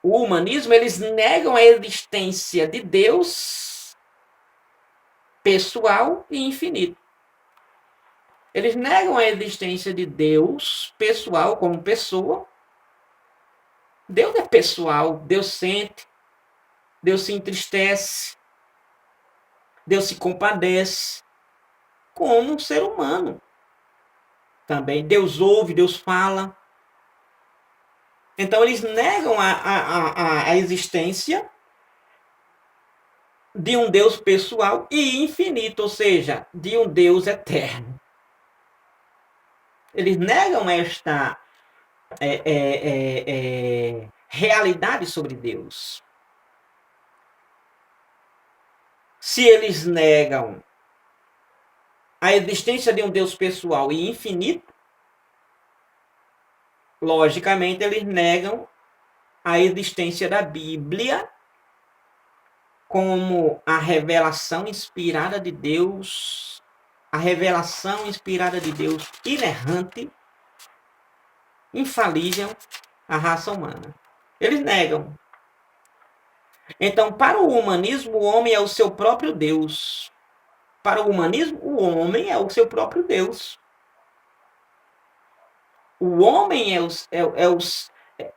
o humanismo, eles negam a existência de Deus pessoal e infinito. Eles negam a existência de Deus pessoal como pessoa. Deus é pessoal, Deus sente, Deus se entristece, Deus se compadece como um ser humano. Também Deus ouve, Deus fala. Então eles negam a existência de um Deus pessoal e infinito, ou seja, de um Deus eterno. Eles negam esta realidade sobre Deus. Se eles negam a existência de um Deus pessoal e infinito, logicamente eles negam a existência da Bíblia como a revelação inspirada de Deus, a revelação inspirada de Deus inerrante, infalível à raça humana. Eles negam. Então, para o humanismo, o homem é o seu próprio Deus. Para o humanismo, o homem é o seu próprio Deus. O homem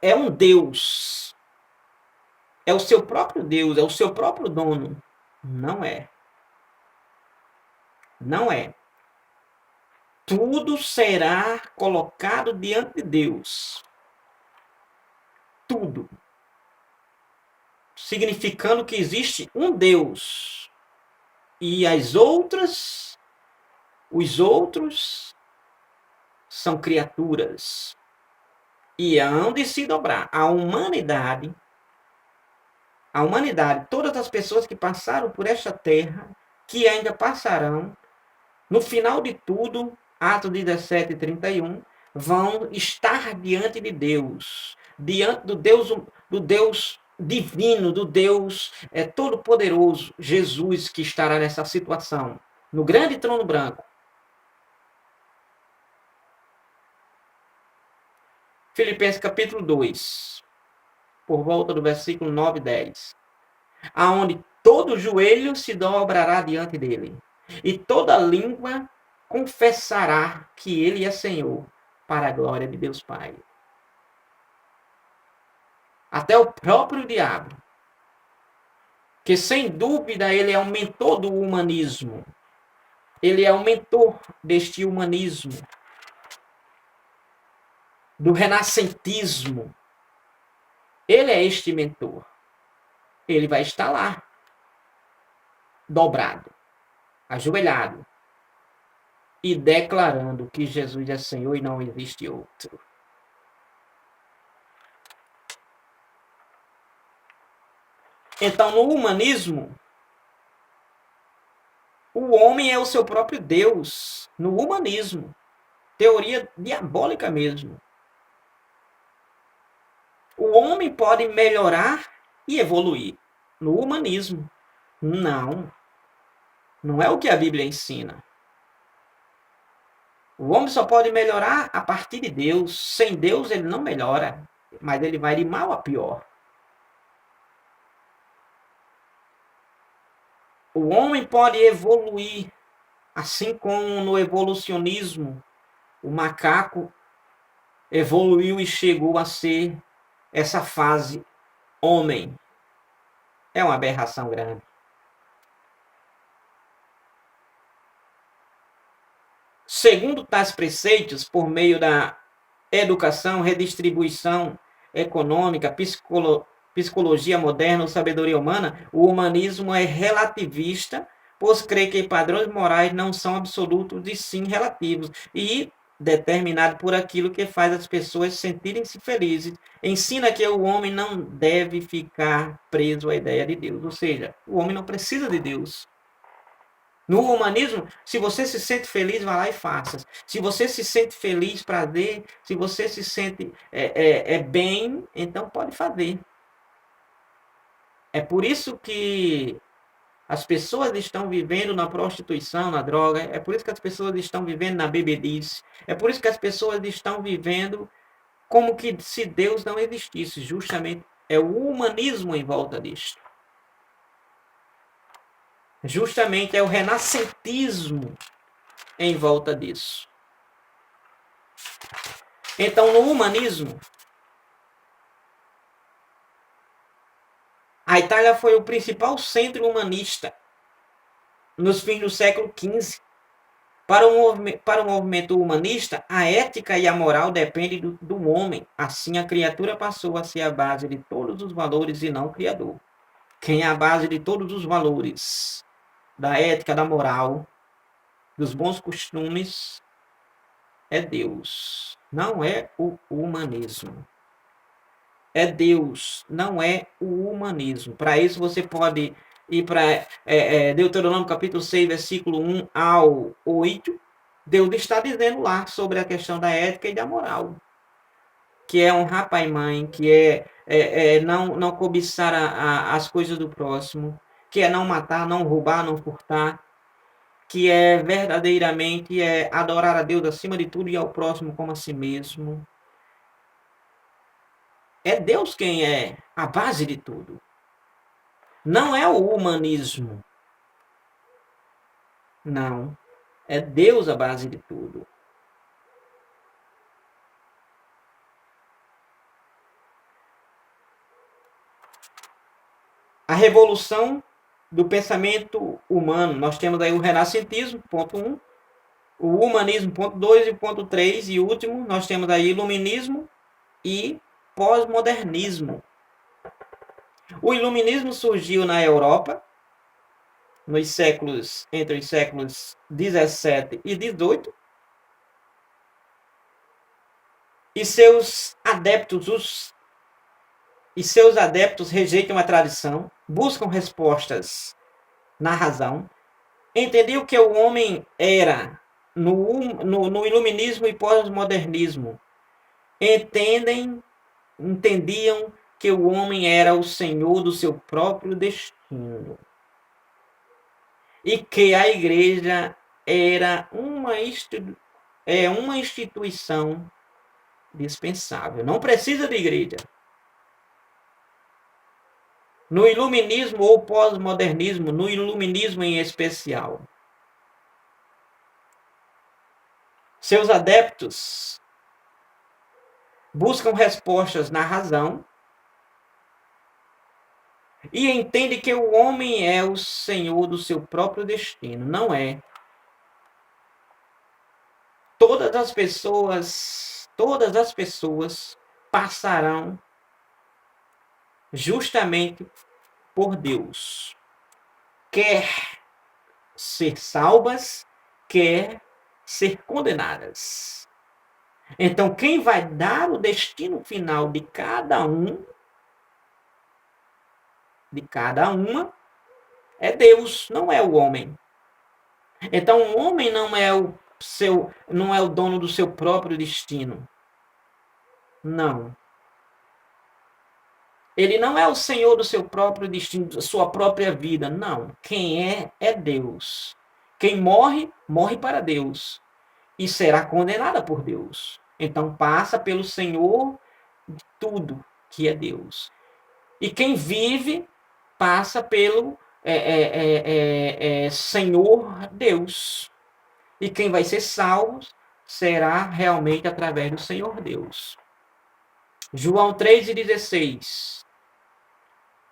é um Deus. É o seu próprio Deus, é o seu próprio dono. Não é. Não é. Tudo será colocado diante de Deus. Tudo. Significando que existe um Deus. E os outros são criaturas. E hão de se dobrar. A humanidade, todas as pessoas que passaram por esta terra, que ainda passarão, no final de tudo, Atos 17:31, vão estar diante de Deus, diante do Deus divino, do Deus todo-poderoso, Jesus, que estará nessa situação, no grande trono branco. Filipenses capítulo 2, por volta do versículo 9 e 10. Aonde todo joelho se dobrará diante dele, e toda língua confessará que ele é Senhor, para a glória de Deus Pai. Até o próprio diabo, que sem dúvida ele é um mentor do humanismo, ele é um mentor deste humanismo, do renascentismo. Ele é este mentor. Ele vai estar lá, dobrado, ajoelhado, e declarando que Jesus é Senhor e não existe outro. Então, no humanismo, o homem é o seu próprio Deus. No humanismo, teoria diabólica mesmo. O homem pode melhorar e evoluir. No humanismo, não. Não é o que a Bíblia ensina. O homem só pode melhorar a partir de Deus. Sem Deus ele não melhora, mas ele vai de mal a pior. O homem pode evoluir, assim como no evolucionismo, o macaco evoluiu e chegou a ser essa fase homem. É uma aberração grande. Segundo tais preceitos, por meio da educação, redistribuição econômica, psicologia moderna ou sabedoria humana, o humanismo é relativista, pois crê que padrões morais não são absolutos e sim relativos, e determinado por aquilo que faz as pessoas sentirem-se felizes. Ensina que o homem não deve ficar preso à ideia de Deus, ou seja, o homem não precisa de Deus. No humanismo, se você se sente feliz, vá lá e faça. Se você se sente feliz, prazer, se você se sente bem, então pode fazer. É por isso que as pessoas estão vivendo na prostituição, na droga. É por isso que as pessoas estão vivendo na bebedice. É por isso que as pessoas estão vivendo como que se Deus não existisse. Justamente é o humanismo em volta disso. Justamente é o renascentismo em volta disso. Então, no humanismo, a Itália foi o principal centro humanista nos fins do século XV. Para o movimento humanista, a ética e a moral dependem do homem. Assim, a criatura passou a ser a base de todos os valores e não o criador. Quem é a base de todos os valores, da ética, da moral, dos bons costumes, é Deus. Não é o humanismo. É Deus, não é o humanismo. Para isso, você pode ir para Deuteronômio capítulo 6, versículo 1 ao 8. Deus está dizendo lá sobre a questão da ética e da moral, que é honrar pai e mãe, que é não cobiçar as coisas do próximo, que é não matar, não roubar, não furtar, que é verdadeiramente adorar a Deus acima de tudo e ao próximo como a si mesmo. É Deus quem é a base de tudo. Não é o humanismo. Não. É Deus a base de tudo. A revolução do pensamento humano. Nós temos aí o renascentismo, ponto 1. O humanismo, ponto 2 e ponto 3. E último, nós temos aí iluminismo e pós-modernismo. O iluminismo surgiu na Europa entre os séculos 17 e 18. E seus adeptos rejeitam a tradição, buscam respostas na razão. Entendiam que o homem era, no iluminismo e pós-modernismo, entendiam que o homem era o senhor do seu próprio destino. E que a igreja era uma instituição dispensável. Não precisa de igreja. No iluminismo ou pós-modernismo, no iluminismo em especial, seus adeptos buscam respostas na razão e entendem que o homem é o senhor do seu próprio destino. Não é. Todas as pessoas passarão justamente por Deus. Quer ser salvas, quer ser condenadas. Então, quem vai dar o destino final de cada um, de cada uma, é Deus, não é o homem. Então, o homem não é o dono do seu próprio destino. Não. Ele não é o senhor do seu próprio destino, da sua própria vida. Não. Quem é Deus. Quem morre, morre para Deus. E será condenada por Deus. Então passa pelo Senhor de tudo, que é Deus. E quem vive, passa pelo Senhor Deus. E quem vai ser salvo será realmente através do Senhor Deus. João 3,16.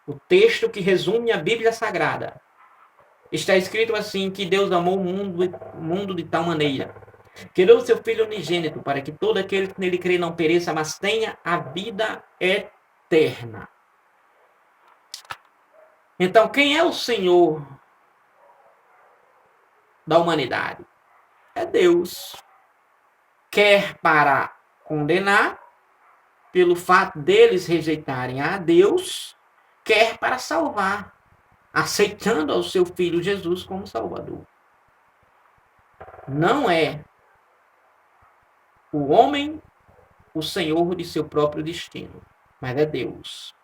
O texto que resume a Bíblia Sagrada. Está escrito assim, que Deus amou o mundo de tal maneira, que deu o seu Filho unigênito, para que todo aquele que nele crê não pereça, mas tenha a vida eterna. Então, quem é o Senhor da humanidade? É Deus. Quer para condenar, pelo fato deles rejeitarem a Deus, quer para salvar, aceitando ao seu Filho Jesus como Salvador. Não é o homem o senhor de seu próprio destino, mas é Deus.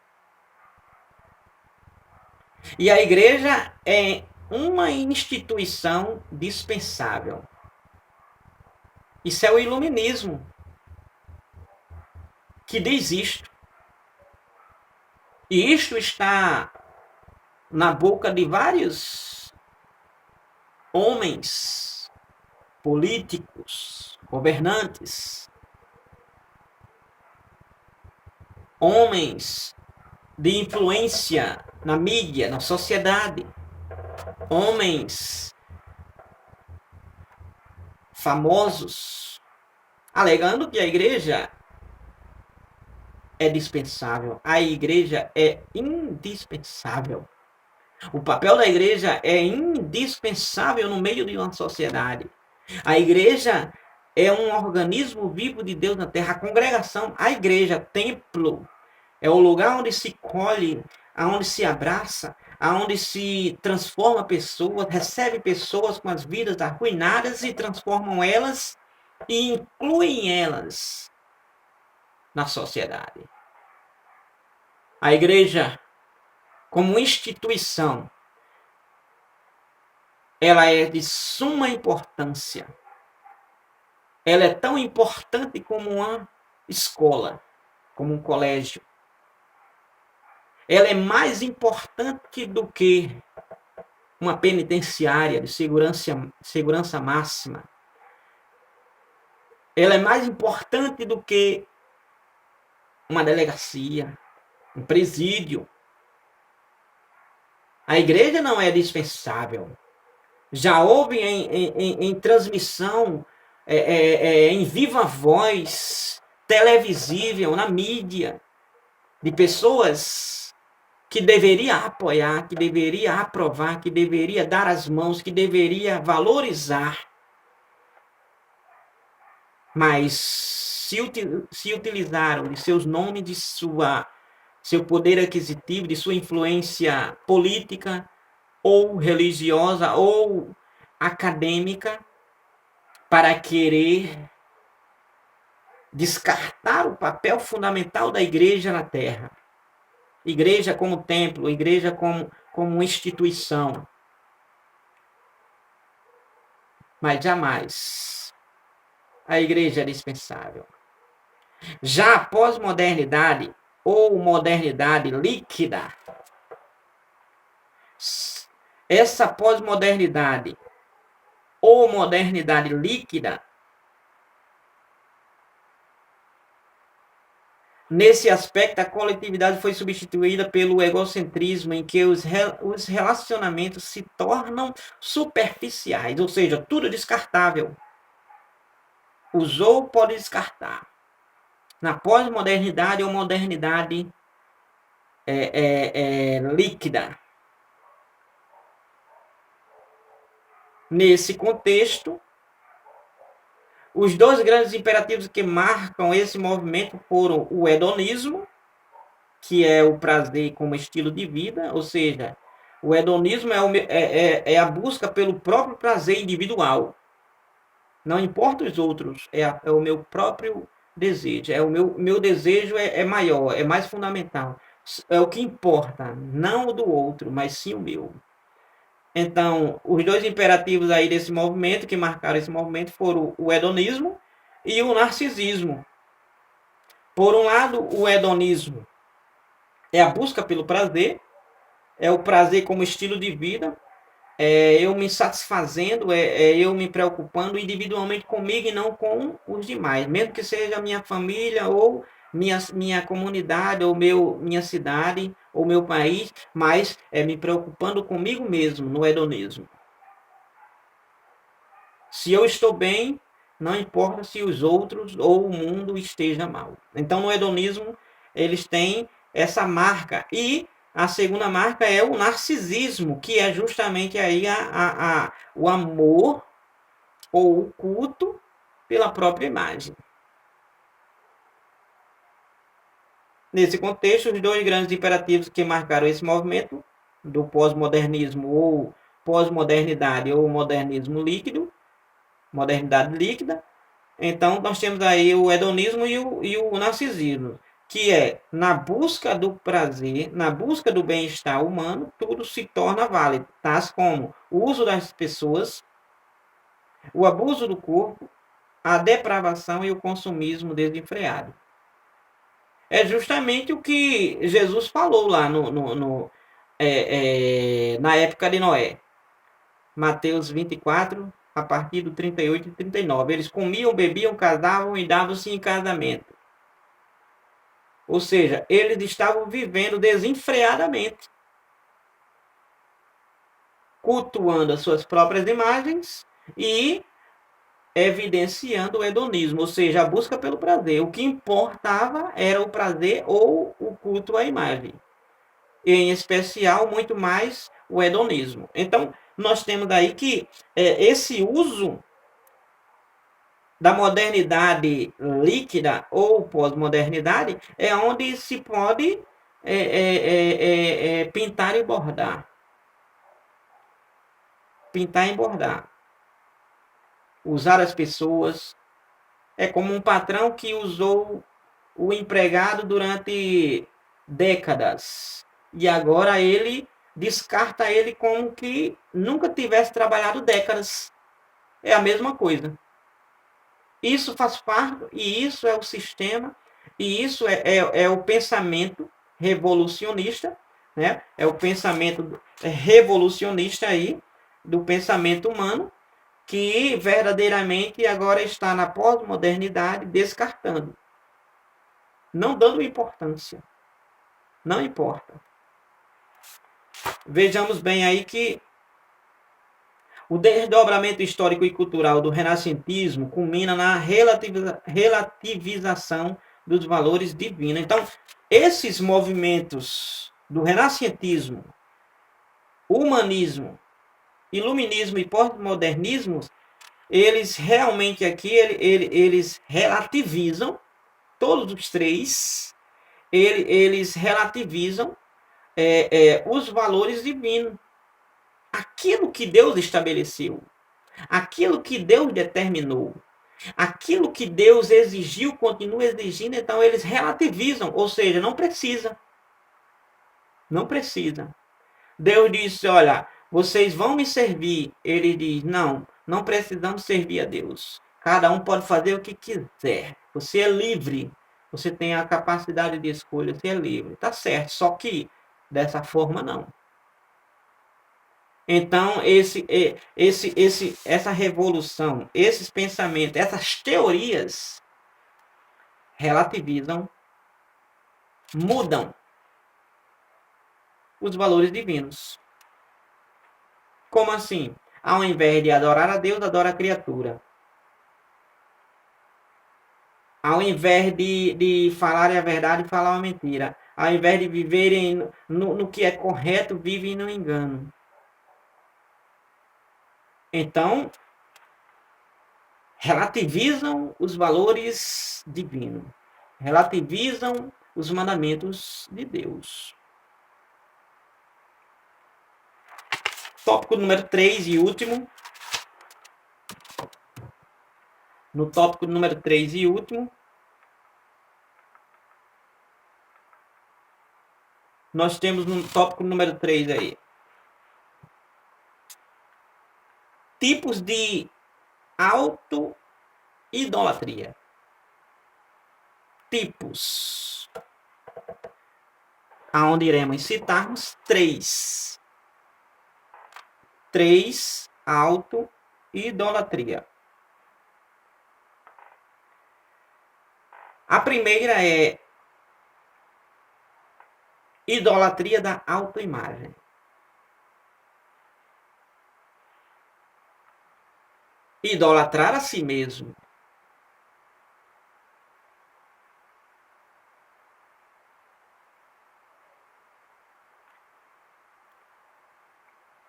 E a igreja é uma instituição dispensável. Isso é o iluminismo que diz isto. E isto está na boca de vários homens políticos, governantes, homens de influência na mídia, na sociedade, homens famosos, alegando que a igreja é dispensável. A igreja é indispensável. O papel da igreja é indispensável no meio de uma sociedade. A igreja é um organismo vivo de Deus na terra. A congregação, a igreja, templo, é o lugar onde se colhe, aonde se abraça, aonde se transforma pessoas, recebe pessoas com as vidas arruinadas e transformam elas e incluem elas na sociedade. A igreja, como instituição, ela é de suma importância. Ela é tão importante como uma escola, como um colégio. Ela é mais importante do que uma penitenciária de segurança máxima. Ela é mais importante do que uma delegacia, um presídio. A igreja não é dispensável. Já houve em transmissão, em viva voz, televisível, na mídia, de pessoas que deveria apoiar, que deveria aprovar, que deveria dar as mãos, que deveria valorizar. Mas se utilizaram de seus nomes, de seu poder aquisitivo, de sua influência política, ou religiosa, ou acadêmica, para querer descartar o papel fundamental da igreja na terra. Igreja como templo, igreja como instituição. Mas jamais a igreja é dispensável. Já a pós-modernidade, ou modernidade líquida, essa pós-modernidade ou modernidade líquida, nesse aspecto, a coletividade foi substituída pelo egocentrismo, em que os relacionamentos se tornam superficiais, ou seja, tudo descartável. Usou, pode descartar. Na pós-modernidade ou modernidade líquida. Nesse contexto, os dois grandes imperativos que marcam esse movimento foram o hedonismo, que é o prazer como estilo de vida, ou seja, o hedonismo é a busca pelo próprio prazer individual. Não importa os outros, é o meu próprio desejo. Meu desejo é maior, é mais fundamental. É o que importa, não o do outro, mas sim o meu. Então, os dois imperativos aí desse movimento, que marcaram esse movimento, foram o hedonismo e o narcisismo. Por um lado, o hedonismo é a busca pelo prazer, é o prazer como estilo de vida, é eu me satisfazendo, eu me preocupando individualmente comigo e não com os demais, mesmo que seja minha família ou minha comunidade, ou minha cidade, ou meu país, mas me preocupando comigo mesmo no hedonismo. Se eu estou bem, não importa se os outros ou o mundo esteja mal. Então, no hedonismo, eles têm essa marca. E a segunda marca é o narcisismo, que é justamente aí o amor ou o culto pela própria imagem. Nesse contexto, os dois grandes imperativos que marcaram esse movimento, do pós-modernismo ou pós-modernidade ou modernismo líquido, modernidade líquida, então nós temos aí o hedonismo e o narcisismo, que é na busca do prazer, na busca do bem-estar humano, tudo se torna válido, tais como o uso das pessoas, o abuso do corpo, a depravação e o consumismo desenfreado. É justamente o que Jesus falou lá na época de Noé. Mateus 24, a partir do 38 e 39. Eles comiam, bebiam, casavam e davam-se em casamento. Ou seja, eles estavam vivendo desenfreadamente, cultuando as suas próprias imagens e evidenciando o hedonismo, ou seja, a busca pelo prazer. O que importava era o prazer ou o culto à imagem. E, em especial, muito mais o hedonismo. Então, nós temos daí que esse uso da modernidade líquida ou pós-modernidade é onde se pode pintar e bordar. Pintar e bordar. Usar as pessoas. É como um patrão que usou o empregado durante décadas. E agora ele descarta ele como que nunca tivesse trabalhado décadas. É a mesma coisa. Isso faz parte, e isso é o sistema, e isso é o pensamento revolucionista, né? É o pensamento revolucionista aí, do pensamento humano, que verdadeiramente agora está na pós-modernidade descartando. Não dando importância. Não importa. Vejamos bem aí que o desdobramento histórico e cultural do renascentismo culmina na relativização dos valores divinos. Então, esses movimentos do renascentismo, humanismo, iluminismo e pós-modernismo, eles realmente aqui, eles relativizam, todos os três, eles relativizam os valores divinos. Aquilo que Deus estabeleceu, aquilo que Deus determinou, aquilo que Deus exigiu, continua exigindo, então eles relativizam, ou seja, não precisa. Não precisa. Deus disse, olha, vocês vão me servir. Ele diz, não precisamos servir a Deus. Cada um pode fazer o que quiser. Você é livre. Você tem a capacidade de escolha, você é livre. Tá certo, só que dessa forma não. Então, essa revolução, esses pensamentos, essas teorias relativizam, mudam os valores divinos. Como assim? Ao invés de adorar a Deus, adora a criatura. Ao invés de falarem a verdade, falam a mentira. Ao invés de viverem no que é correto, vivem no engano. Então, relativizam os valores divinos, relativizam os mandamentos de Deus. Tópico número 3 e último. No tópico número 3 e último, nós temos no tópico número 3 aí. Tipos de auto-idolatria. Tipos. Aonde iremos citarmos 3. 3 auto-idolatria. A primeira é idolatria da autoimagem. Idolatrar a si mesmo.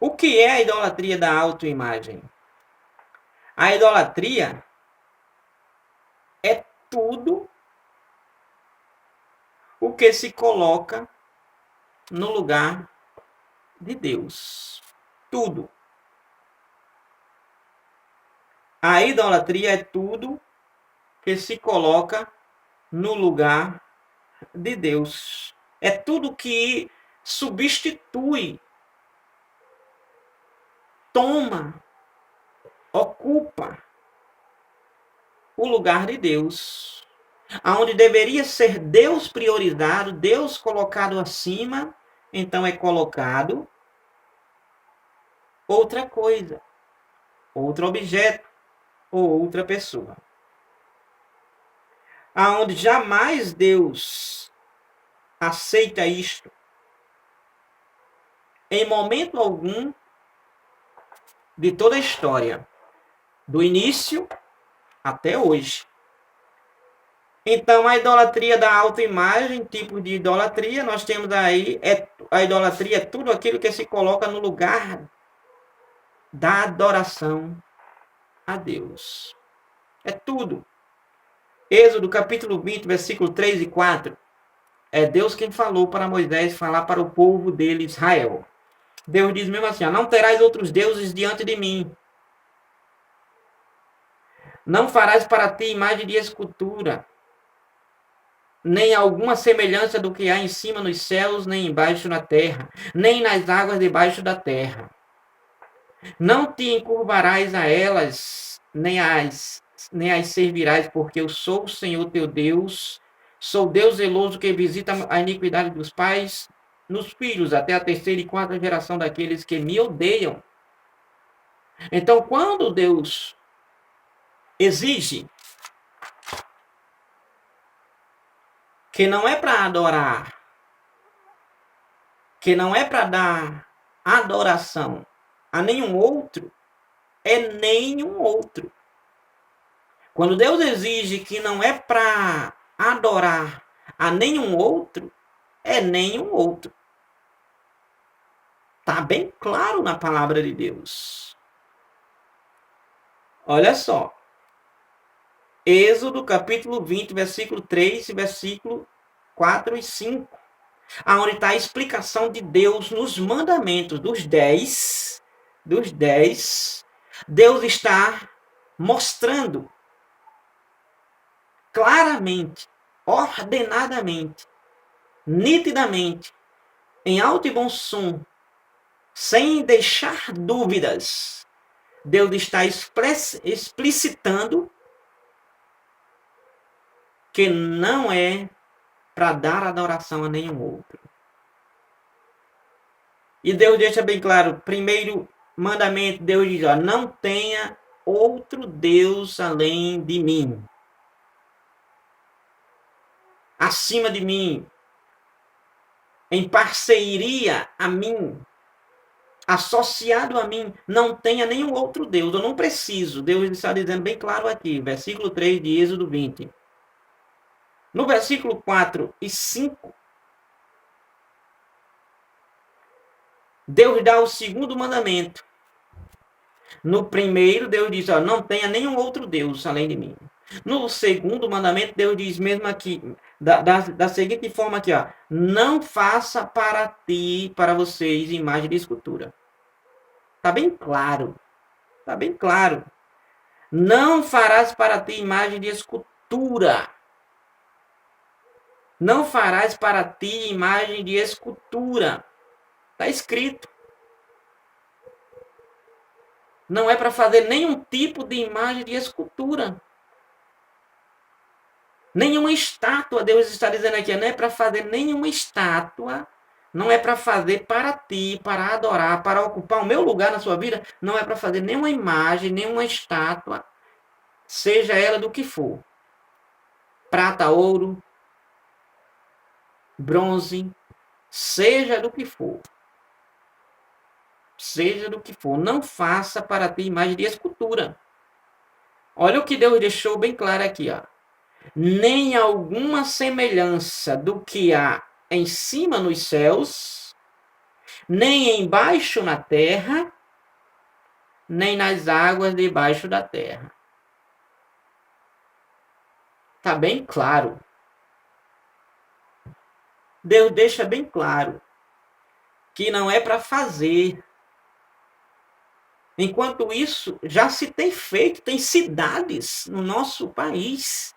O que é a idolatria da autoimagem? A idolatria é tudo o que se coloca no lugar de Deus. Tudo. A idolatria é tudo que se coloca no lugar de Deus. É tudo que substitui, toma, ocupa o lugar de Deus. Aonde deveria ser Deus priorizado, Deus colocado acima, então é colocado outra coisa. outro objeto ou outra pessoa. Aonde jamais Deus aceita isto. Em momento algum de toda a história, do início até hoje. Então, a idolatria da autoimagem, tipo de idolatria, nós temos aí, a idolatria é tudo aquilo que se coloca no lugar da adoração a Deus. É tudo. Êxodo capítulo 20, versículo 3 e 4. É Deus quem falou para Moisés falar para o povo dele, Israel. Deus diz mesmo assim, não terás outros deuses diante de mim. Não farás para ti imagem de escultura, nem alguma semelhança do que há em cima nos céus, nem embaixo na terra, nem nas águas debaixo da terra. Não te encurvarás a elas, nem as servirás, porque eu sou o Senhor teu Deus, sou Deus zeloso que visita a iniquidade dos pais nos filhos, até a terceira e quarta geração daqueles que me odeiam. Então, quando Deus exige que não é para adorar, que não é para dar adoração a nenhum outro, é nenhum outro. Quando Deus exige que não é para adorar a nenhum outro, é nenhum outro. Está bem claro na palavra de Deus. Olha só. Êxodo capítulo 20, versículo 3 e versículo 4 e 5. Aonde está a explicação de Deus nos mandamentos dos 10. Deus está mostrando claramente, ordenadamente, nitidamente, em alto e bom som, sem deixar dúvidas, Deus está explicitando que não é para dar adoração a nenhum outro. E Deus deixa bem claro, primeiro mandamento, Deus diz, não tenha outro Deus além de mim. Acima de mim, em parceria a mim, associado a mim, não tenha nenhum outro Deus, eu não preciso. Deus está dizendo bem claro aqui, versículo 3 de Êxodo 20. No versículo 4 e 5, Deus dá o segundo mandamento. No primeiro, Deus diz, não tenha nenhum outro Deus além de mim. No segundo mandamento, Deus diz mesmo aqui, da seguinte forma aqui, não faça para ti, para vocês, imagem de escultura. Está bem claro. Está bem claro. Não farás para ti imagem de escultura. Não farás para ti imagem de escultura. Está escrito. Não é para fazer nenhum tipo de imagem de escultura. Nenhuma estátua, Deus está dizendo aqui, não é para fazer nenhuma estátua, não é para fazer para ti, para adorar, para ocupar o meu lugar na sua vida, não é para fazer nenhuma imagem, nenhuma estátua, seja ela do que for. Prata, ouro, bronze, seja do que for. Seja do que for, não faça para ti imagem de escultura. Olha o que Deus deixou bem claro aqui, nem alguma semelhança do que há em cima nos céus, nem embaixo na terra, nem nas águas debaixo da terra. Está bem claro. Deus deixa bem claro que não é para fazer. Enquanto isso, já se tem feito, tem cidades no nosso país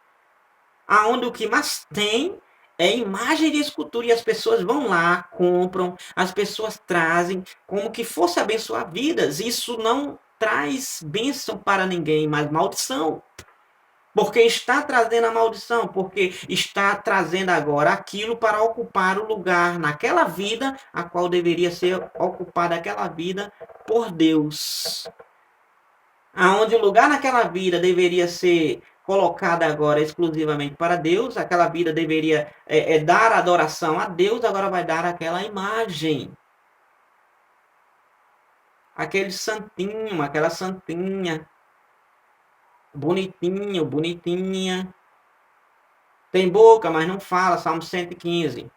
aonde o que mais tem é imagem de escultura e as pessoas vão lá, compram, as pessoas trazem como que fosse abençoar vidas. Isso não traz bênção para ninguém, mas maldição. Porque está trazendo a maldição, porque está trazendo agora aquilo para ocupar o lugar naquela vida, a qual deveria ser ocupada aquela vida por Deus. aonde o lugar naquela vida deveria ser colocado agora exclusivamente para Deus, aquela vida deveria dar adoração a Deus, agora vai dar aquela imagem, aquele santinho, aquela santinha, bonitinho, bonitinha, tem boca, mas não fala, Salmo 115.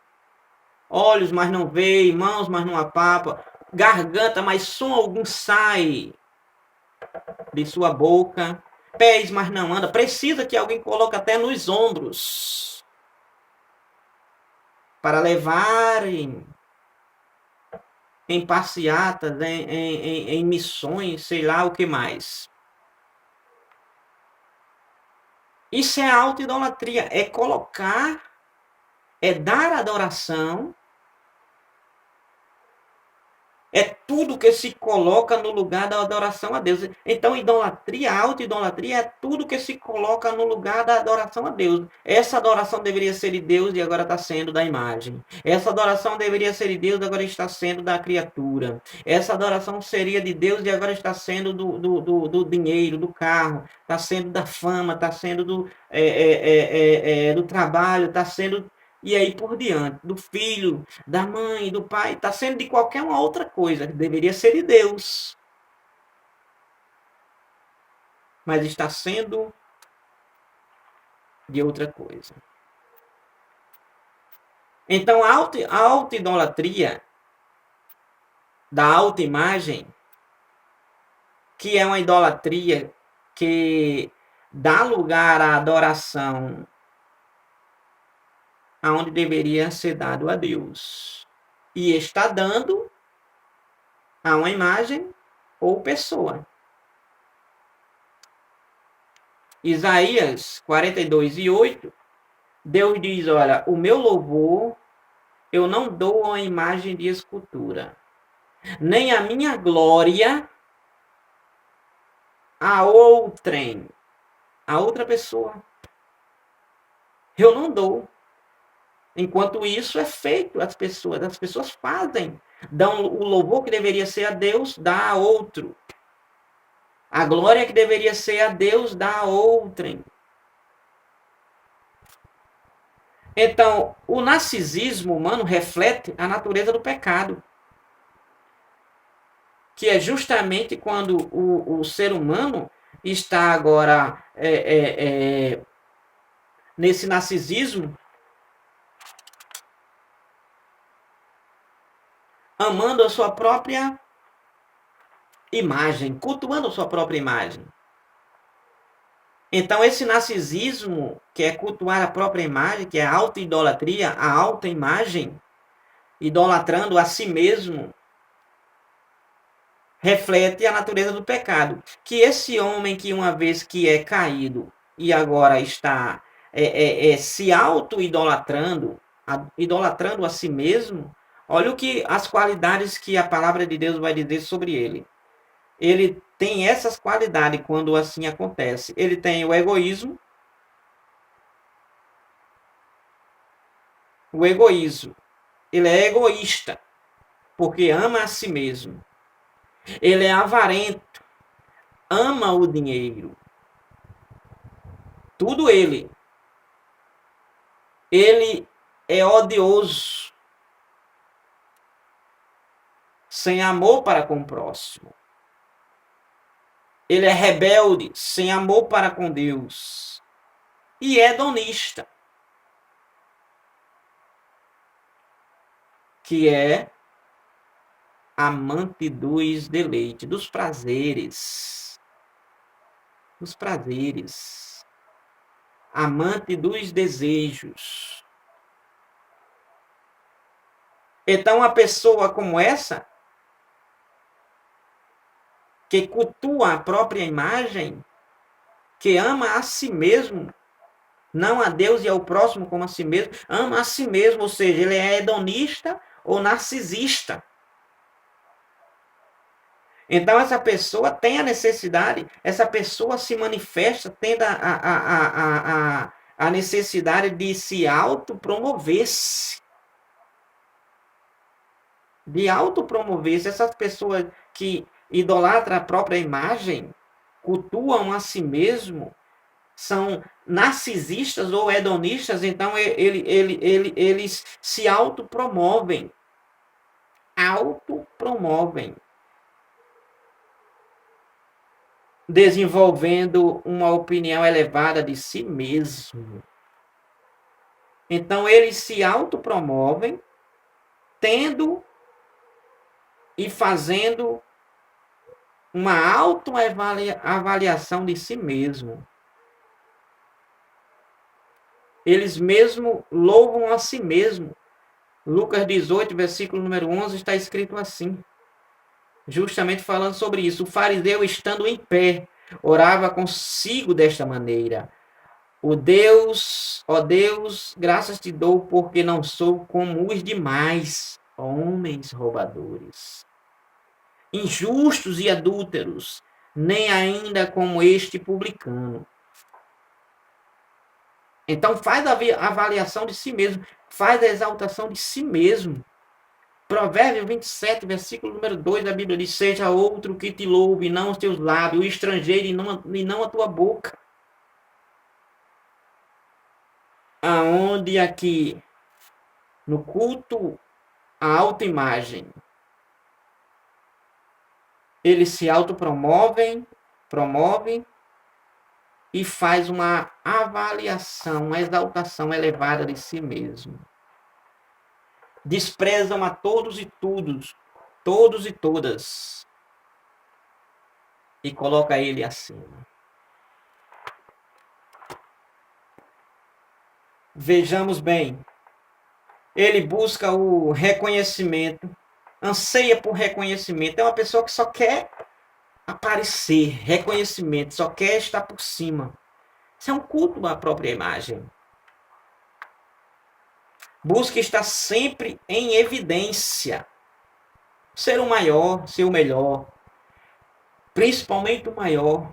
Olhos, mas não vê, mãos, mas não apalpa, garganta, mas som algum sai de sua boca, pés, mas não anda. Precisa que alguém coloque até nos ombros para levarem em passeatas, em missões, sei lá o que mais. Isso é auto-idolatria, é colocar, é dar adoração, é tudo que se coloca no lugar da adoração a Deus. Então, idolatria, auto-idolatria é tudo que se coloca no lugar da adoração a Deus. Essa adoração deveria ser de Deus e agora está sendo da imagem. Essa adoração deveria ser de Deus e agora está sendo da criatura. Essa adoração seria de Deus e agora está sendo do dinheiro, do carro, está sendo da fama, está sendo do trabalho, está sendo e aí por diante, do filho, da mãe, do pai, está sendo de qualquer uma outra coisa, que deveria ser de Deus. Mas está sendo de outra coisa. Então, a auto-idolatria da autoimagem, que é uma idolatria que dá lugar à adoração aonde deveria ser dado a Deus. E está dando a uma imagem ou pessoa. Isaías 42:8, Deus diz, olha, o meu louvor eu não dou a imagem de escultura, nem a minha glória a outrem, a outra pessoa. Eu não dou. Enquanto isso é feito, as pessoas fazem, dão o louvor que deveria ser a Deus, dá a outro. A glória que deveria ser a Deus, dá a outrem. Então, o narcisismo humano reflete a natureza do pecado, que é justamente quando o ser humano está agora nesse narcisismo, amando a sua própria imagem, cultuando a sua própria imagem. Então, esse narcisismo, que é cultuar a própria imagem, que é a auto-idolatria, a autoimagem, idolatrando a si mesmo, reflete a natureza do pecado. Que esse homem que uma vez que é caído e agora está se auto-idolatrando, idolatrando a si mesmo, olha as qualidades que a palavra de Deus vai dizer sobre ele. Ele tem essas qualidades quando assim acontece. Ele tem o egoísmo. O egoísmo. Ele é egoísta, porque ama a si mesmo. Ele é avarento, ama o dinheiro. Tudo ele. Ele é odioso, sem amor para com o próximo. Ele é rebelde, sem amor para com Deus. E é hedonista, que é amante dos deleites, dos prazeres. Dos prazeres. Amante dos desejos. Então, uma pessoa como essa, que cultua a própria imagem, que ama a si mesmo, não a Deus e ao próximo como a si mesmo, ama a si mesmo, ou seja, ele é hedonista ou narcisista. Então, essa pessoa tem a necessidade, essa pessoa se manifesta tendo a necessidade de se autopromover-se. De autopromover-se. Essas pessoas que idolatram a própria imagem, cultuam a si mesmo, são narcisistas ou hedonistas, então eles se autopromovem. Autopromovem. Desenvolvendo uma opinião elevada de si mesmo. Então, eles se autopromovem, tendo e fazendo uma autoavaliação de si mesmo. Eles mesmo louvam a si mesmo. Lucas 18, versículo número 11, está escrito assim. Justamente falando sobre isso. O fariseu, estando em pé, orava consigo desta maneira: ó Deus, graças te dou, porque não sou como os demais homens roubadores, injustos e adúlteros, nem ainda como este publicano. Então faz a avaliação de si mesmo, faz a exaltação de si mesmo. Provérbios 27, versículo número 2 da Bíblia diz: seja outro que te louve, não os teus lábios, o estrangeiro e não a tua boca. Aonde aqui, no culto à autoimagem, eles se autopromovem, promovem e faz uma avaliação, uma exaltação elevada de si mesmo. Desprezam a todos e todas, e coloca ele acima. Vejamos bem, ele busca o reconhecimento, anseia por reconhecimento, é uma pessoa que só quer aparecer, reconhecimento, só quer estar por cima. Isso é um culto à própria imagem. Busca estar sempre em evidência. Ser o maior, ser o melhor. Principalmente o maior.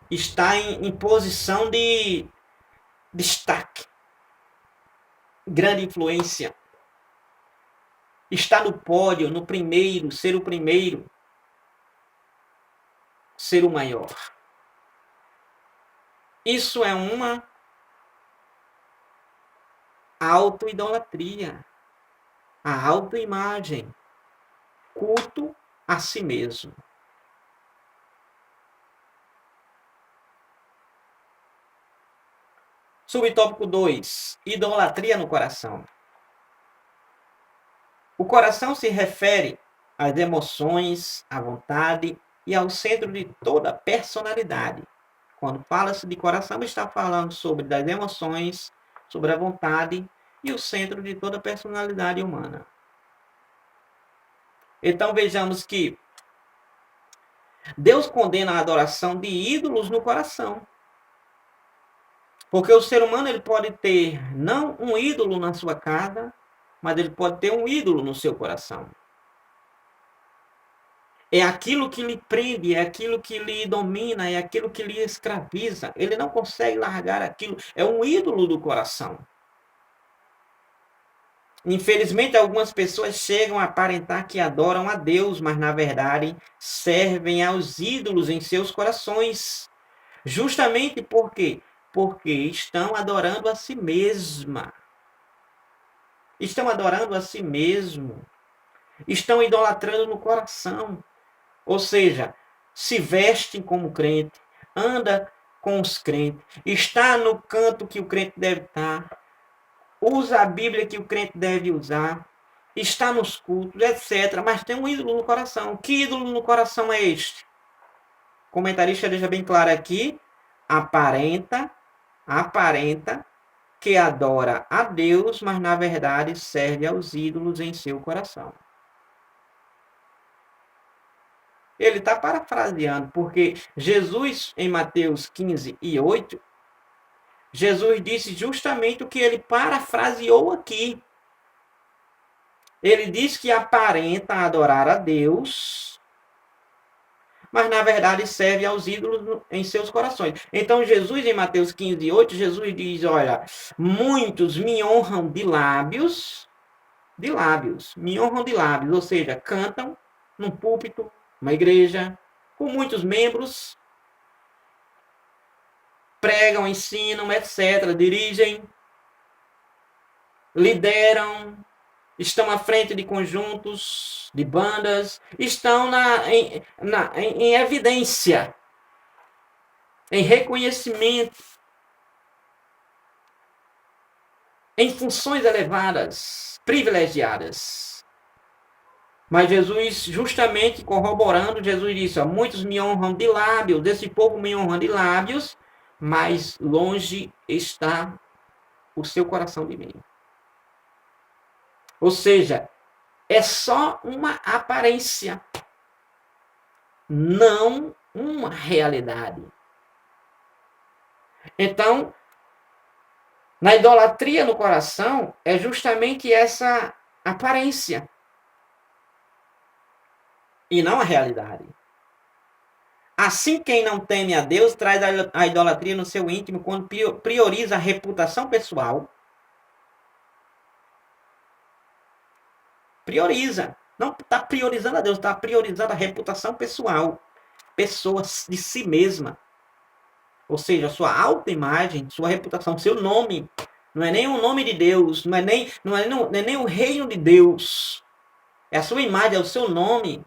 Está em posição de destaque. Grande influência. Está no pódio, no primeiro, ser o primeiro. Ser o maior. Isso é uma autoidolatria, a autoimagem, culto a si mesmo. Subtópico 2, idolatria no coração. O coração se refere às emoções, à vontade e ao centro de toda a personalidade. Quando fala-se de coração, está falando sobre as emoções, sobre a vontade e o centro de toda a personalidade humana. Então vejamos que Deus condena a adoração de ídolos no coração. Porque o ser humano ele pode ter não um ídolo na sua casa, mas ele pode ter um ídolo no seu coração. É aquilo que lhe prende, é aquilo que lhe domina, é aquilo que lhe escraviza. Ele não consegue largar aquilo. É um ídolo do coração. Infelizmente, algumas pessoas chegam a aparentar que adoram a Deus, mas na verdade servem aos ídolos em seus corações. Justamente por quê? Porque estão adorando a si mesma. Estão adorando a si mesmo. Estão idolatrando no coração. Ou seja, se vestem como crente, anda com os crentes, está no canto que o crente deve estar, usa a Bíblia que o crente deve usar, está nos cultos, etc. Mas tem um ídolo no coração. Que ídolo no coração é este? O comentarista deixa bem claro aqui: aparenta que adora a Deus, mas na verdade serve aos ídolos em seu coração. Ele está parafraseando, porque Jesus, em Mateus 15 e 8, Jesus disse justamente o que ele parafraseou aqui. Ele diz que aparenta adorar a Deus, mas na verdade serve aos ídolos em seus corações. Então Jesus, em Mateus 15 e 8, Jesus diz: olha, muitos me honram de lábios, me honram de lábios, ou seja, cantam num púlpito, uma igreja, com muitos membros, pregam, ensinam, etc., dirigem, lideram, estão à frente de conjuntos, de bandas, estão em evidência, em reconhecimento, em funções elevadas, privilegiadas. Mas Jesus, justamente corroborando, Jesus disse, ó, muitos me honram de lábios, esse povo me honra de lábios, mas longe está o seu coração de mim. Ou seja, é só uma aparência, não uma realidade. Então, na idolatria no coração, é justamente essa aparência e não a realidade. Assim, quem não teme a Deus traz a idolatria no seu íntimo quando prioriza a reputação pessoal. Prioriza. Não está priorizando a Deus, está priorizando a reputação pessoal. Pessoa de si mesma. Ou seja, sua autoimagem, sua reputação, seu nome. Não é nem o nome de Deus, não é nem o reino de Deus. É a sua imagem, é o seu nome.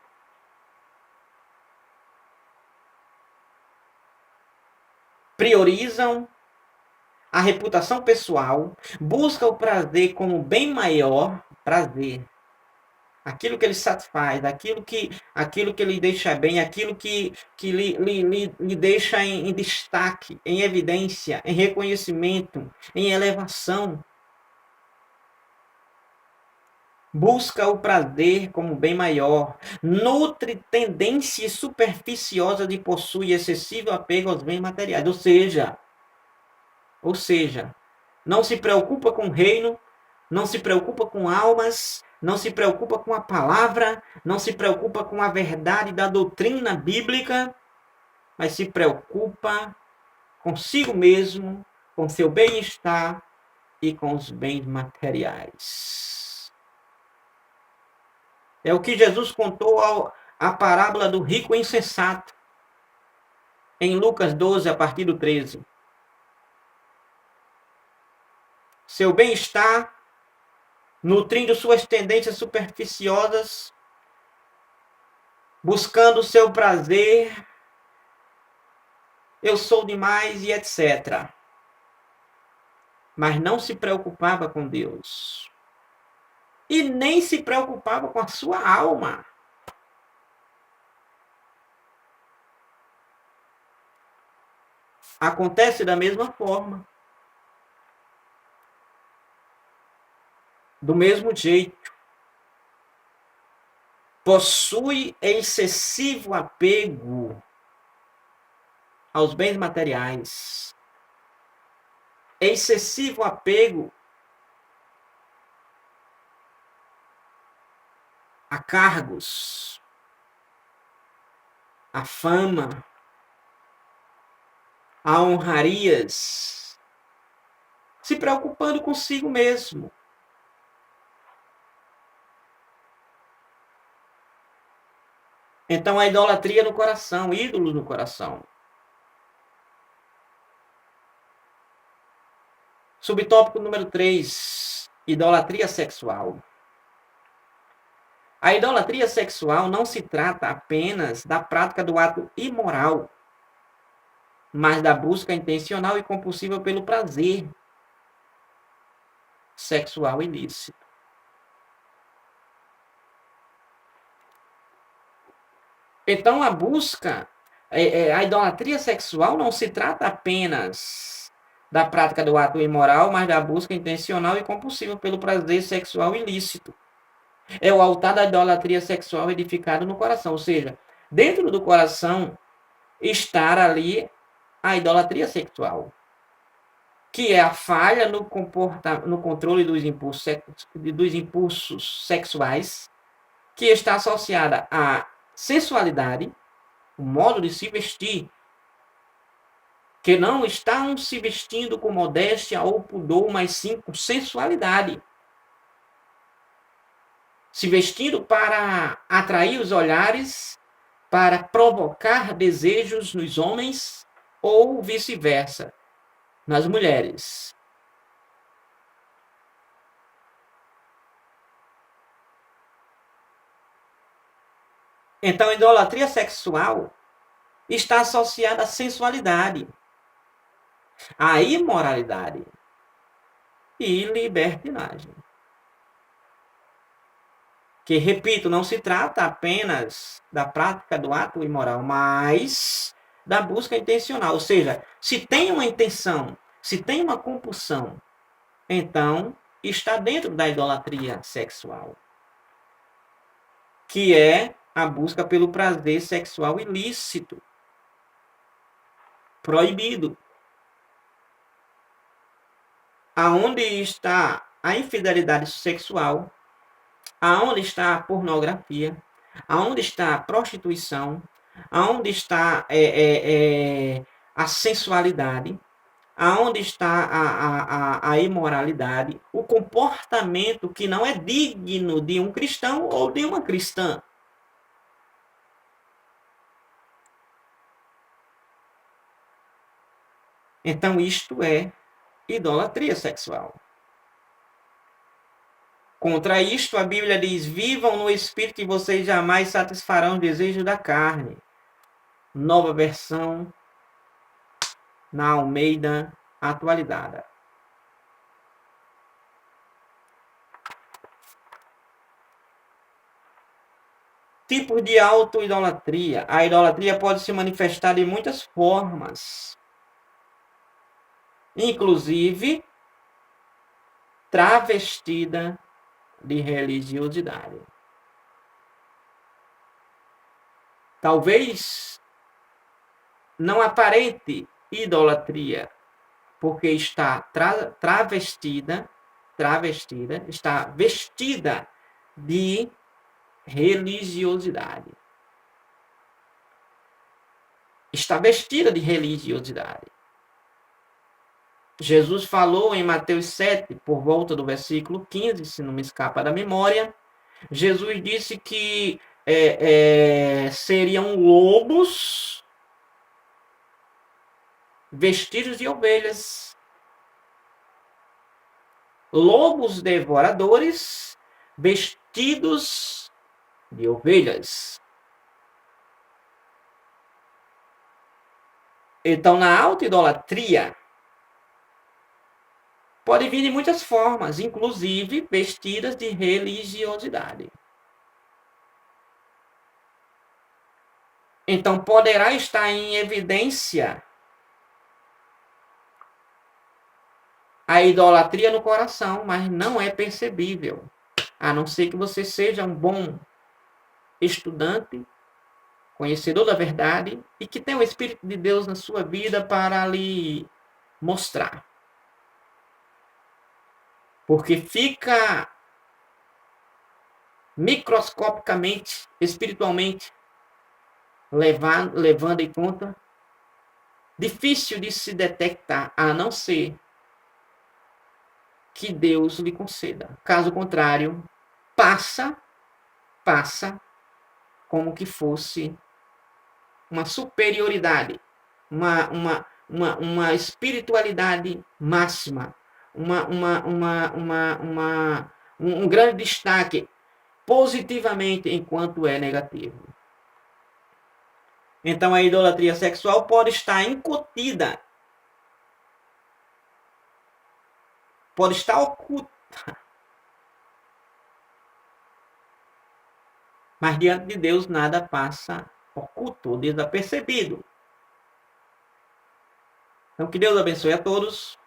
Priorizam a reputação pessoal, buscam o prazer como bem maior, prazer. Aquilo que ele satisfaz, aquilo que lhe deixa bem, aquilo que lhe deixa em destaque, em evidência, em reconhecimento, em elevação. Busca o prazer como bem maior, nutre tendências superficiosas e possui excessivo apego aos bens materiais. Ou seja, não se preocupa com o reino, não se preocupa com almas, não se preocupa com a palavra, não se preocupa com a verdade da doutrina bíblica, mas se preocupa consigo mesmo, com seu bem-estar e com os bens materiais. É o que Jesus contou a parábola do rico insensato, em Lucas 12, a partir do 13. Seu bem-estar, nutrindo suas tendências superficiosas, buscando o seu prazer, eu sou demais e etc. Mas não se preocupava com Deus. E nem se preocupava com a sua alma. Acontece da mesma forma. Do mesmo jeito. Possui excessivo apego aos bens materiais. Excessivo apego a cargos, a fama, a honrarias, se preocupando consigo mesmo. Então, a idolatria no coração, ídolos no coração. Subtópico número 3, idolatria sexual. A idolatria sexual não se trata apenas da prática do ato imoral, mas da busca intencional e compulsiva pelo prazer sexual ilícito. Então, a busca, a idolatria sexual não se trata apenas da prática do ato imoral, mas da busca intencional e compulsiva pelo prazer sexual ilícito. É o altar da idolatria sexual edificado no coração, ou seja, dentro do coração estar ali a idolatria sexual, que é a falha no controle dos impulsos sexuais, que está associada à sensualidade, o modo de se vestir, que não estão se vestindo com modéstia ou pudor, mas sim com sensualidade. Se vestindo para atrair os olhares, para provocar desejos nos homens, ou vice-versa. nas mulheres. Então, a idolatria sexual está associada à sensualidade, à imoralidade e libertinagem. Que, repito, não se trata apenas da prática do ato imoral, mas da busca intencional. Ou seja, se tem uma intenção, se tem uma compulsão, então está dentro da idolatria sexual, que é a busca pelo prazer sexual ilícito, proibido. Aonde está a infidelidade sexual, aonde está a pornografia, aonde está a prostituição, aonde está a sensualidade, aonde está a imoralidade, o comportamento que não é digno de um cristão ou de uma cristã. Então, isto é idolatria sexual. Contra isto, a Bíblia diz: vivam no Espírito e vocês jamais satisfarão o desejo da carne. Nova versão na Almeida atualizada. Tipos de auto-idolatria. A idolatria pode se manifestar de muitas formas, inclusive travestida de religiosidade. Talvez não aparente idolatria, porque está travestida, está vestida de religiosidade. Está vestida de religiosidade. Jesus falou em Mateus 7, por volta do versículo 15, se não me escapa da memória. Jesus disse que seriam lobos vestidos de ovelhas. Lobos devoradores vestidos de ovelhas. Então, na auto-idolatria, pode vir de muitas formas, inclusive vestidas de religiosidade. Então, poderá estar em evidência a idolatria no coração, mas não é percebível, a não ser que você seja um bom estudante, conhecedor da verdade e que tenha o Espírito de Deus na sua vida para lhe mostrar. Porque fica microscopicamente, espiritualmente, levando em conta, difícil de se detectar, a não ser que Deus lhe conceda. Caso contrário, passa como que fosse uma superioridade, uma espiritualidade máxima, um grande destaque positivamente enquanto é negativo. Então, a idolatria sexual pode estar incutida, pode estar oculta, mas diante de Deus nada passa oculto, desapercebido. Então, que Deus abençoe a todos.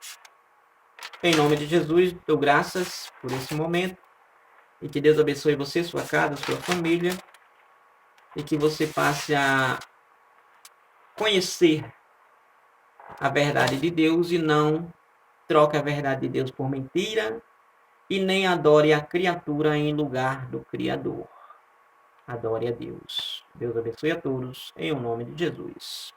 Em nome de Jesus, dou graças por esse momento. E que Deus abençoe você, sua casa, sua família. E que você passe a conhecer a verdade de Deus e não troque a verdade de Deus por mentira e nem adore a criatura em lugar do Criador. Adore a Deus. Deus abençoe a todos, em nome de Jesus.